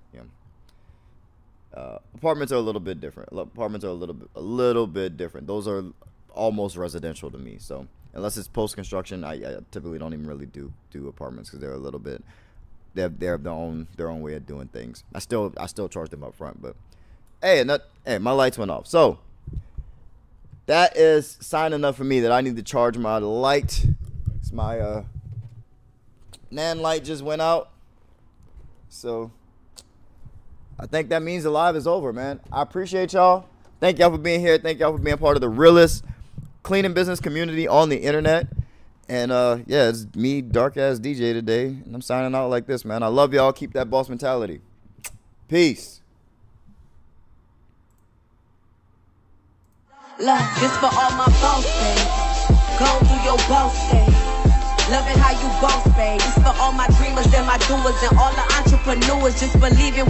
Apartments are a little bit different. Apartments are a little bit different. Those are almost residential to me. So unless it's post construction, I typically don't even really do apartments because they're a little bit. They have their own way of doing things. I still charge them up front, but hey, my lights went off. So that is sign enough for me that I need to charge my light. It's my NAND light just went out, so I think that means the live is over, man. I appreciate y'all. Thank y'all for being here. Thank y'all for being part of the realest cleaning business community on the internet. And yeah, it's me, dark ass DJ today, and I'm signing out like this, man. I love y'all. Keep that boss mentality. Peace. Love, this for all my boss babes. Go through your boss days. Loving how you boss, babe. This for all my dreamers and my doers and all the entrepreneurs. Just believe in what